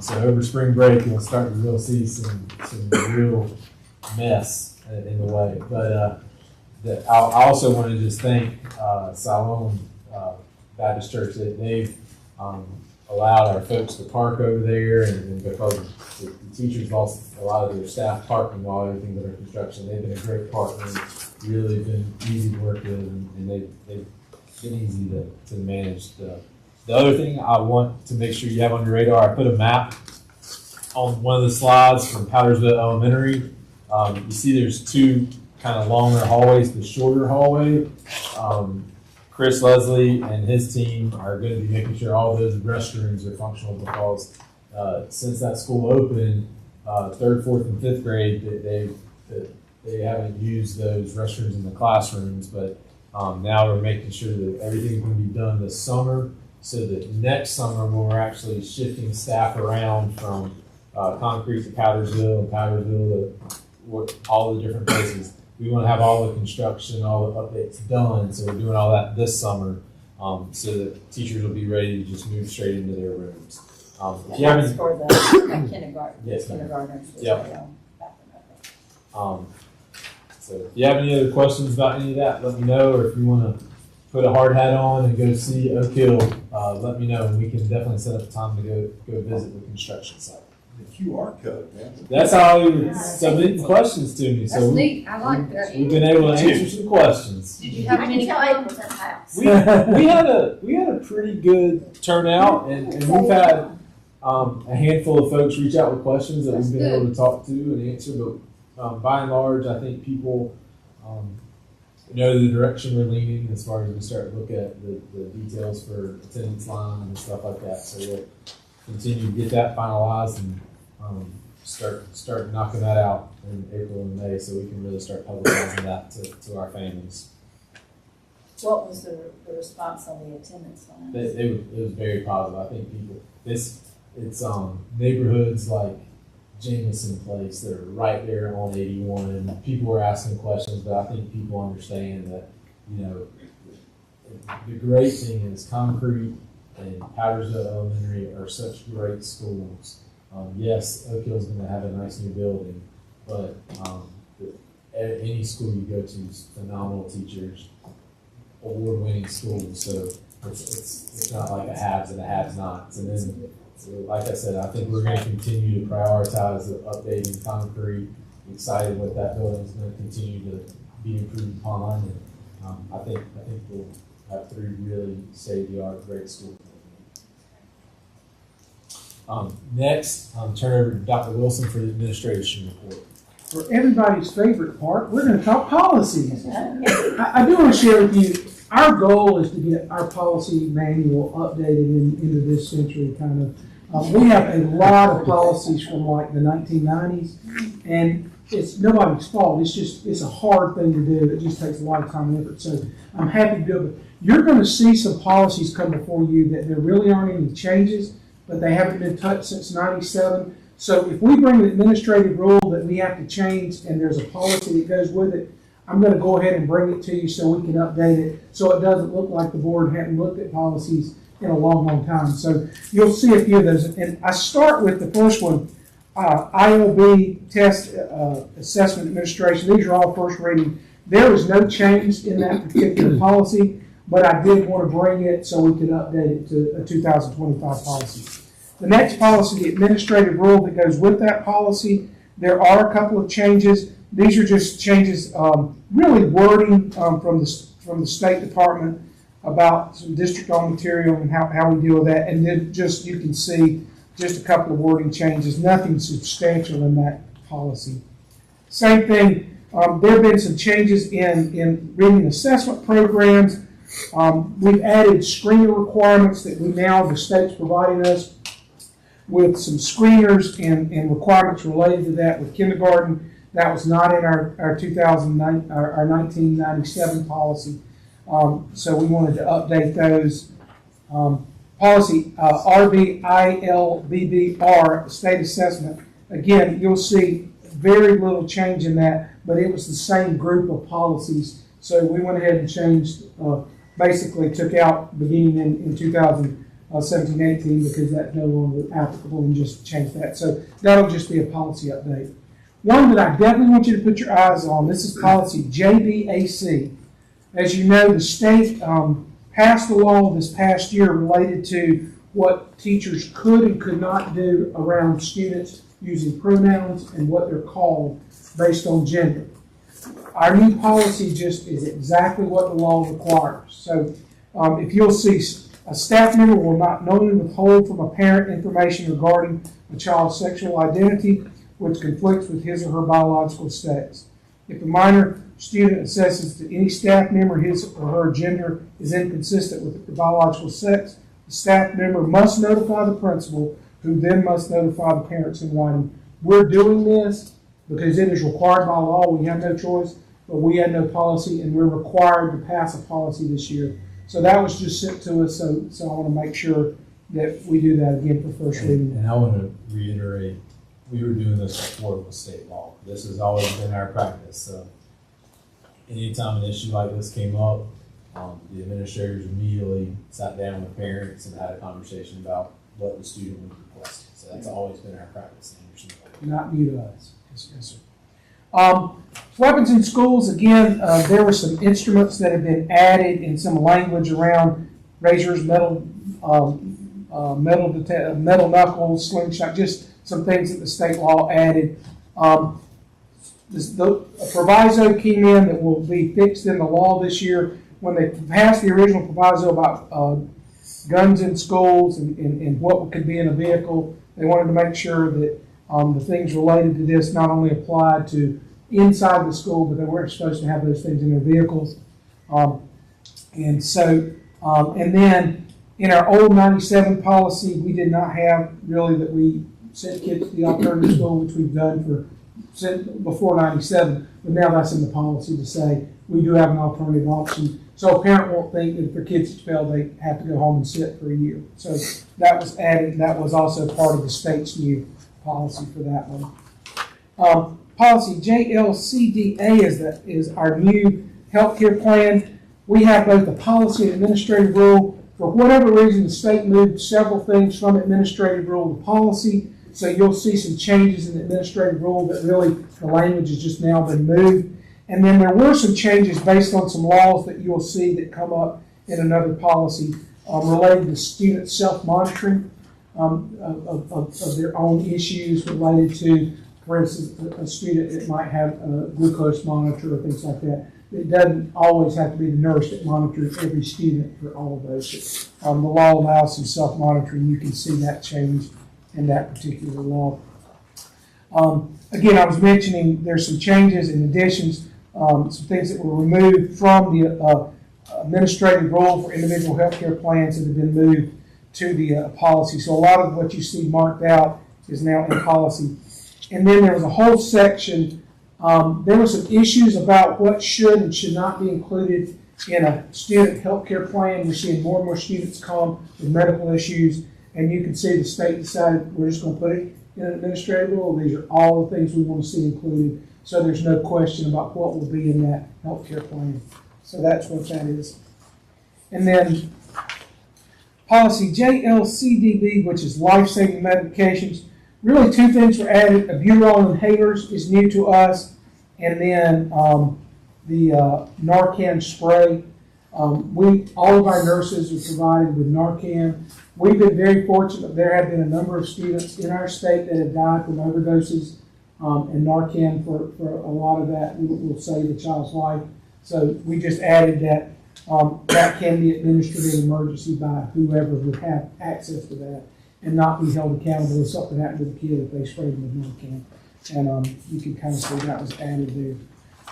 So over spring break, you'll start to really see some real mess in the way. But I also want to just thank Siloam Baptist Church that they've allowed our folks to park over there, and because the teachers lost a lot of their staff parking while everything's under construction, they've been a great partner, really been easy to work with, and they've been easy to manage. The other thing I want to make sure you have on your radar, I put a map on one of the slides from Powdersville Elementary. You see there's two kind of longer hallways, the shorter hallway. Chris Leslie and his team are going to be making sure all those restrooms are functional because since that school opened, 3rd, 4th, and 5th grade, they haven't used those restrooms in the classrooms, but now we're making sure that everything's going to be done this summer so that next summer when we're actually shifting staff around from Concrete to Powdersville and Powdersville to all the different places, we want to have all the construction, all the updates done, so we're doing all that this summer, so that teachers will be ready to just move straight into their rooms. If you That's for the kindergarten. Yes, ma'am. Kindergartners. Yep. So if you have any other questions about any of that, let me know, or if you want to put a hard hat on and go see Oak Hill, let me know, and we can definitely set up time to go visit the construction site. The QR code, man. That's how he was submitting questions to me. That's neat. I like that. We've been able to answer some questions. Did you have any? April's at the house. We had a pretty good turnout, and we've had a handful of folks reach out with questions that we've been able to talk to and answer. But by and large, I think people know the direction we're leaning as far as we start to look at the details for attendance line and stuff like that. So we'll continue to get that finalized and start knocking that out in April and May, so we can really start publicizing that to our families. What was the response on the attendance line? It was very positive. I think people, it's neighborhoods like Jamison Place that are right there on 81, and people were asking questions, but I think people understand that, the great thing is Concrete and Powdersville Elementary are such great schools. Yes, Oak Hill's going to have a nice new building, but any school you go to is phenomenal teachers, award-winning schools. So it's not like a haves and a have-nots. And then, like I said, I think we're going to continue to prioritize the updating Concrete. Excited what that building is going to continue to be improved upon, and I think we'll have 3 really state-of-the-art great schools. Next, turn over to Dr. Wilson for the administration report. For everybody's favorite part, we're going to talk policies. I do want to share with you, our goal is to get our policy manual updated into this century kind of. We have a lot of policies from like the 1990s, and it's nobody's fault. It's a hard thing to do. It just takes a lot of time and effort. So I'm happy to do it. You're going to see some policies come before you that there really aren't any changes, but they haven't been touched since '97. So if we bring an administrative rule that we have to change and there's a policy that goes with it, I'm going to go ahead and bring it to you so we can update it so it doesn't look like the board hadn't looked at policies in a long, long time. So you'll see a few of those. And I start with the first one, IOB test assessment administration. These are all first reading. There is no change in that particular policy, but I did want to bring it so we could update it to a 2025 policy. The next policy, the administrative rule that goes with that policy, there are a couple of changes. These are just changes, really wording from the State Department about some district-owned material and how we deal with that. And then just, you can see just a couple of wording changes, nothing substantial in that policy. Same thing, there have been some changes in reading assessment programs. We've added screener requirements that the state's providing us with some screeners and requirements related to that with kindergarten. That was not in our 1997 policy. So we wanted to update those. Policy RBILBBR, state assessment. Again, you'll see very little change in that, but it was the same group of policies. So we went ahead and changed, basically took out beginning in 2017-18 because that's no longer applicable and just changed that. So that'll just be a policy update. One that I definitely want you to put your eyes on, this is policy JBAC. As you know, the state passed a law this past year related to what teachers could and could not do around students using pronouns and what they're called based on gender. Our new policy just is exactly what the law requires. So if you'll see, a staff member will not knowingly withhold from a parent information regarding a child's sexual identity which conflicts with his or her biological sex. If a minor student assesses that any staff member, his or her gender is inconsistent with their biological sex, the staff member must notify the principal, who then must notify the parents in writing. We're doing this because it is required by law. We have no choice, but we had no policy, and we're required to pass a policy this year. So that was just sent to us, so I want to make sure that we do that again for first reading. And I want to reiterate, we were doing this before it was state law. This has always been our practice. So anytime an issue like this came up, the administrators immediately sat down with parents and had a conversation about what the student would request. So that's always been our practice in Anderson. Not new to us. Yes, sir. Weapons in schools, again, there were some instruments that have been added in some language around razors, metal knuckles, slingshot, just some things that the state law added. A proviso came in that will be fixed in the law this year. When they passed the original proviso about guns in schools and what could be in a vehicle, they wanted to make sure that the things related to this not only applied to inside the school, but they weren't supposed to have those things in their vehicles. And then in our old 97 policy, we did not have really that we sent kids to the alternative school, which we've done before 97, but now that's in the policy to say we do have an alternative option. So a parent won't think that if their kids expelled, they have to go home and sit for a year. So that was added, and that was also part of the state's new policy for that one. Policy JLCDA is our new healthcare plan. We have both a policy and administrative rule. For whatever reason, the state moved several things from administrative rule to policy. So you'll see some changes in the administrative rule that really the language has just now been moved. And then there were some changes based on some laws that you'll see that come up in another policy related to student self-monitoring of their own issues related to, for instance, a student that might have a glucose monitor or things like that. It doesn't always have to be the nurse that monitors every student for all of those. The law allows some self-monitoring. You can see that change in that particular law. Again, I was mentioning there's some changes and additions, some things that were removed from the administrative rule for individual health care plans that have been moved to the policy. So a lot of what you see marked out is now in policy. And then there was a whole section, there were some issues about what should and should not be included in a student health care plan. We're seeing more and more students come with medical issues, and you can see the state decided we're just going to put it in an administrative rule. These are all the things we want to see included, so there's no question about what will be in that health care plan. So that's what that is. And then policy JLCDB, which is life-saving medications. Really two things were added. Albuterol inhalers is new to us, and then the Narcan spray. All of our nurses are provided with Narcan. We've been very fortunate. There have been a number of students in our state that have died from overdoses, and Narcan for a lot of that will save a child's life. So we just added that that can be administered in emergency by whoever would have access to that, and not be held accountable if something happened to the kid if they sprayed them with Narcan. And you can kind of see that was added there.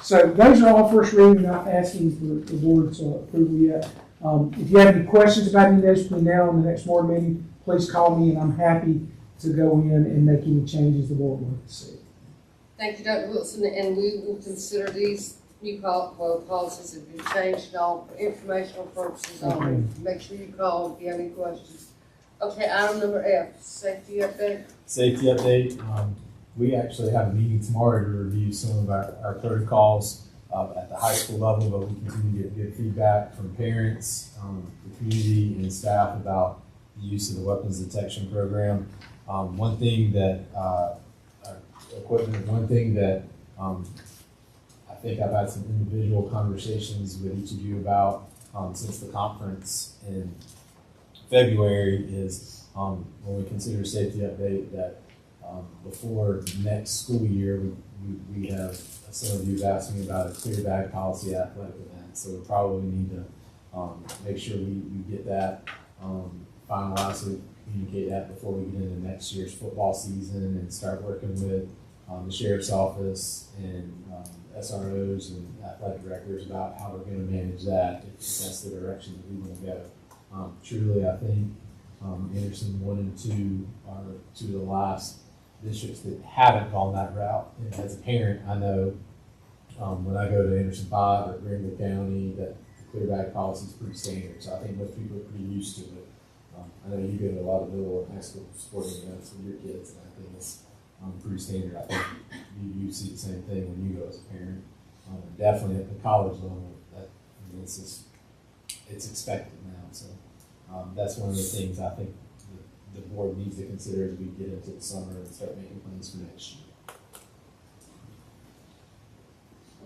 So those are all first reading, not asking for the board's approval yet. If you have any questions about any of those between now and the next board meeting, please call me, and I'm happy to go in and make any changes the board would like to see. Thank you, Dr. Wilson, and we will consider these new policies have been changed and all for informational purposes only. Make sure you call if you have any questions. Okay, item number F, safety update. Safety update. We actually have a meeting tomorrow to review some of our protocols at the high school level, but we continue to get good feedback from parents, the community, and staff about the use of the weapons detection program. One thing that equipment. One thing that I think I've had some individual conversations with each of you about since the conference in February is when we consider safety update that before next school year, we have, some of you have asked me about a clear bag policy at athletic events, so we probably need to make sure we get that finalized, so we communicate that before we get into next year's football season and start working with the sheriff's office and SROs and athletic directors about how we're going to manage that, if that's the direction that we want to go. Truly, I think Anderson 1 and 2 are two of the last districts that haven't gone that route. And as a parent, I know when I go to Anderson 5 or Greenville County that the clear bag policy is pretty standard. So I think most people are pretty used to it. I know you go to a lot of middle and high school sporting events with your kids, and I think it's pretty standard. I think you see the same thing when you go as a parent. Definitely at the college level, it's expected now. So that's one of the things I think the board needs to consider as we get into the summer and start making plans for next year.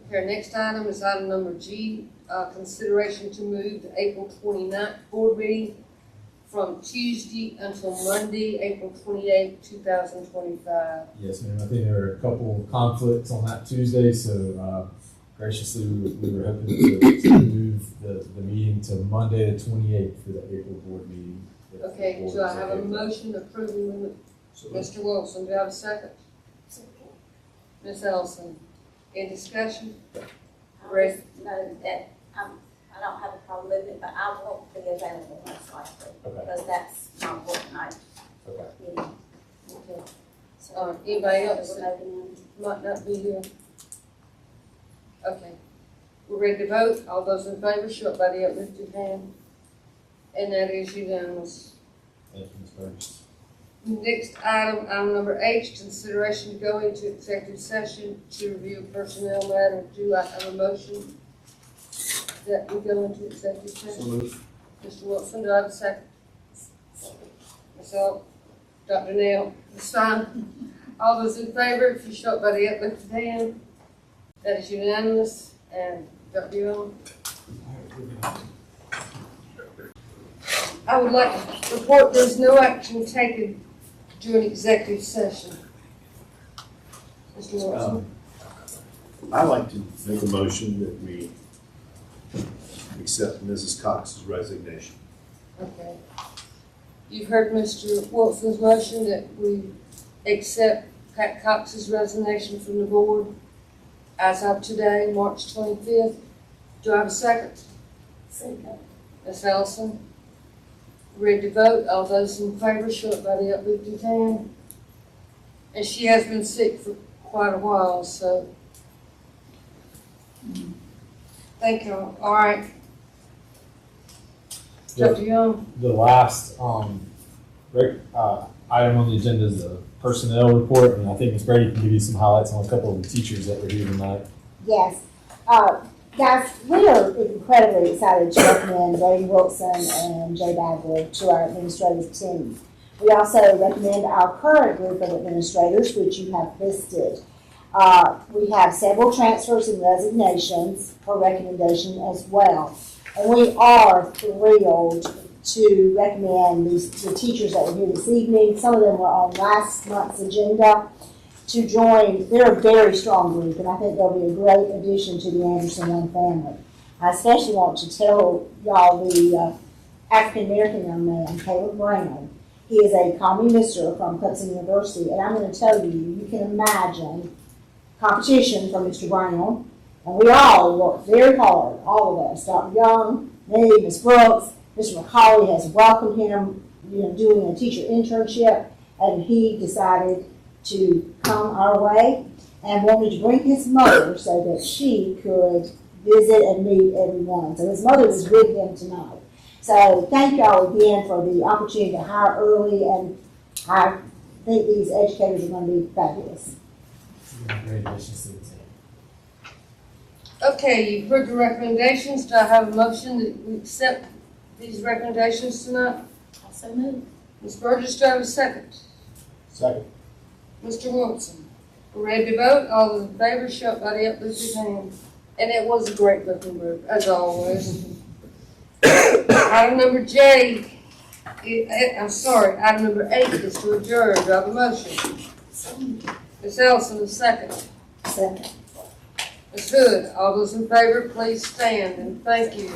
Okay, next item is item number G, consideration to move the April 29th board meeting from Tuesday until Monday, April 28th, 2025. Yes, ma'am. I think there were a couple of conflicts on that Tuesday, so graciously we were hoping to move the meeting to Monday the 28th for the April board meeting. Okay, do I have a motion approving Mr. Wilson? Do I have a second? Ms. Ellison, any discussion? Ray? Know that I don't have a problem with it, but I won't be available most likely, because that's my work night. Okay. You know. Okay. Anybody else that might not be here? Okay. We're ready to vote. All those in favor, show it by the uplifted hand. And that is unanimous. Thank you, Ms. Burgess. Next item, item number H, consideration to go into executive session to review personnel matter. Do I have a motion that we go into executive session? Mr. Wilson, do I have a second? Myself, Dr. Neal, Ms. Simon. All those in favor, if you show it by the uplifted hand, that is unanimous. And Dr. Young? I would like to report there's no action taken during executive session. Mr. Wilson? I'd like to make a motion that we accept Mrs. Cox's resignation. Okay. You've heard Mr. Wilson's motion that we accept Pat Cox's resignation from the board as of today, March 25th. Do I have a second? Second. Ms. Ellison? Ready to vote? All those in favor, show it by the uplifted hand. And she has been sick for quite a while, so. Thank you. All right. Dr. Young? The last item on the agenda is the personnel report, and I think Ms. Brady can give you some highlights on a couple of the teachers that were here tonight. Yes. Guys, we are incredibly excited to recommend Brady Wilson and Jay Bagley to our administrative team. We also recommend our current group of administrators, which you have listed. We have several transfers and resignations for recommendation as well. And we are thrilled to recommend the teachers that were here this evening. Some of them were on last month's agenda to join. They're a very strong group, and I think they'll be a great addition to the Anderson One family. I especially want to tell y'all the African-American young man, Caleb Brown. He is a commie mister from Clemson University, and I'm going to tell you, you can imagine competition from Mr. Brown, and we all work very hard, all of us, Dr. Young, me, Ms. Brooks. Mr. McCauley has welcomed him, doing a teacher internship, and he decided to come our way and wanted to bring his mother so that she could visit and meet everyone. So his mother is with him tonight. So thank y'all again for the opportunity to hire early, and I think these educators are going to be fabulous. Great additions to the team. Okay, you've heard the recommendations. Do I have a motion that we accept these recommendations tonight? Also moved. Ms. Burgess, do I have a second? Second. Mr. Wilson? We're ready to vote. All those in favor, show by the uplifted hand. And it was a great looking group, as always. Item number J, item number 8 is to adjourn. Do I have a motion? Ms. Ellison, a second. Second. Ms. Hood, all those in favor, please stand and thank you.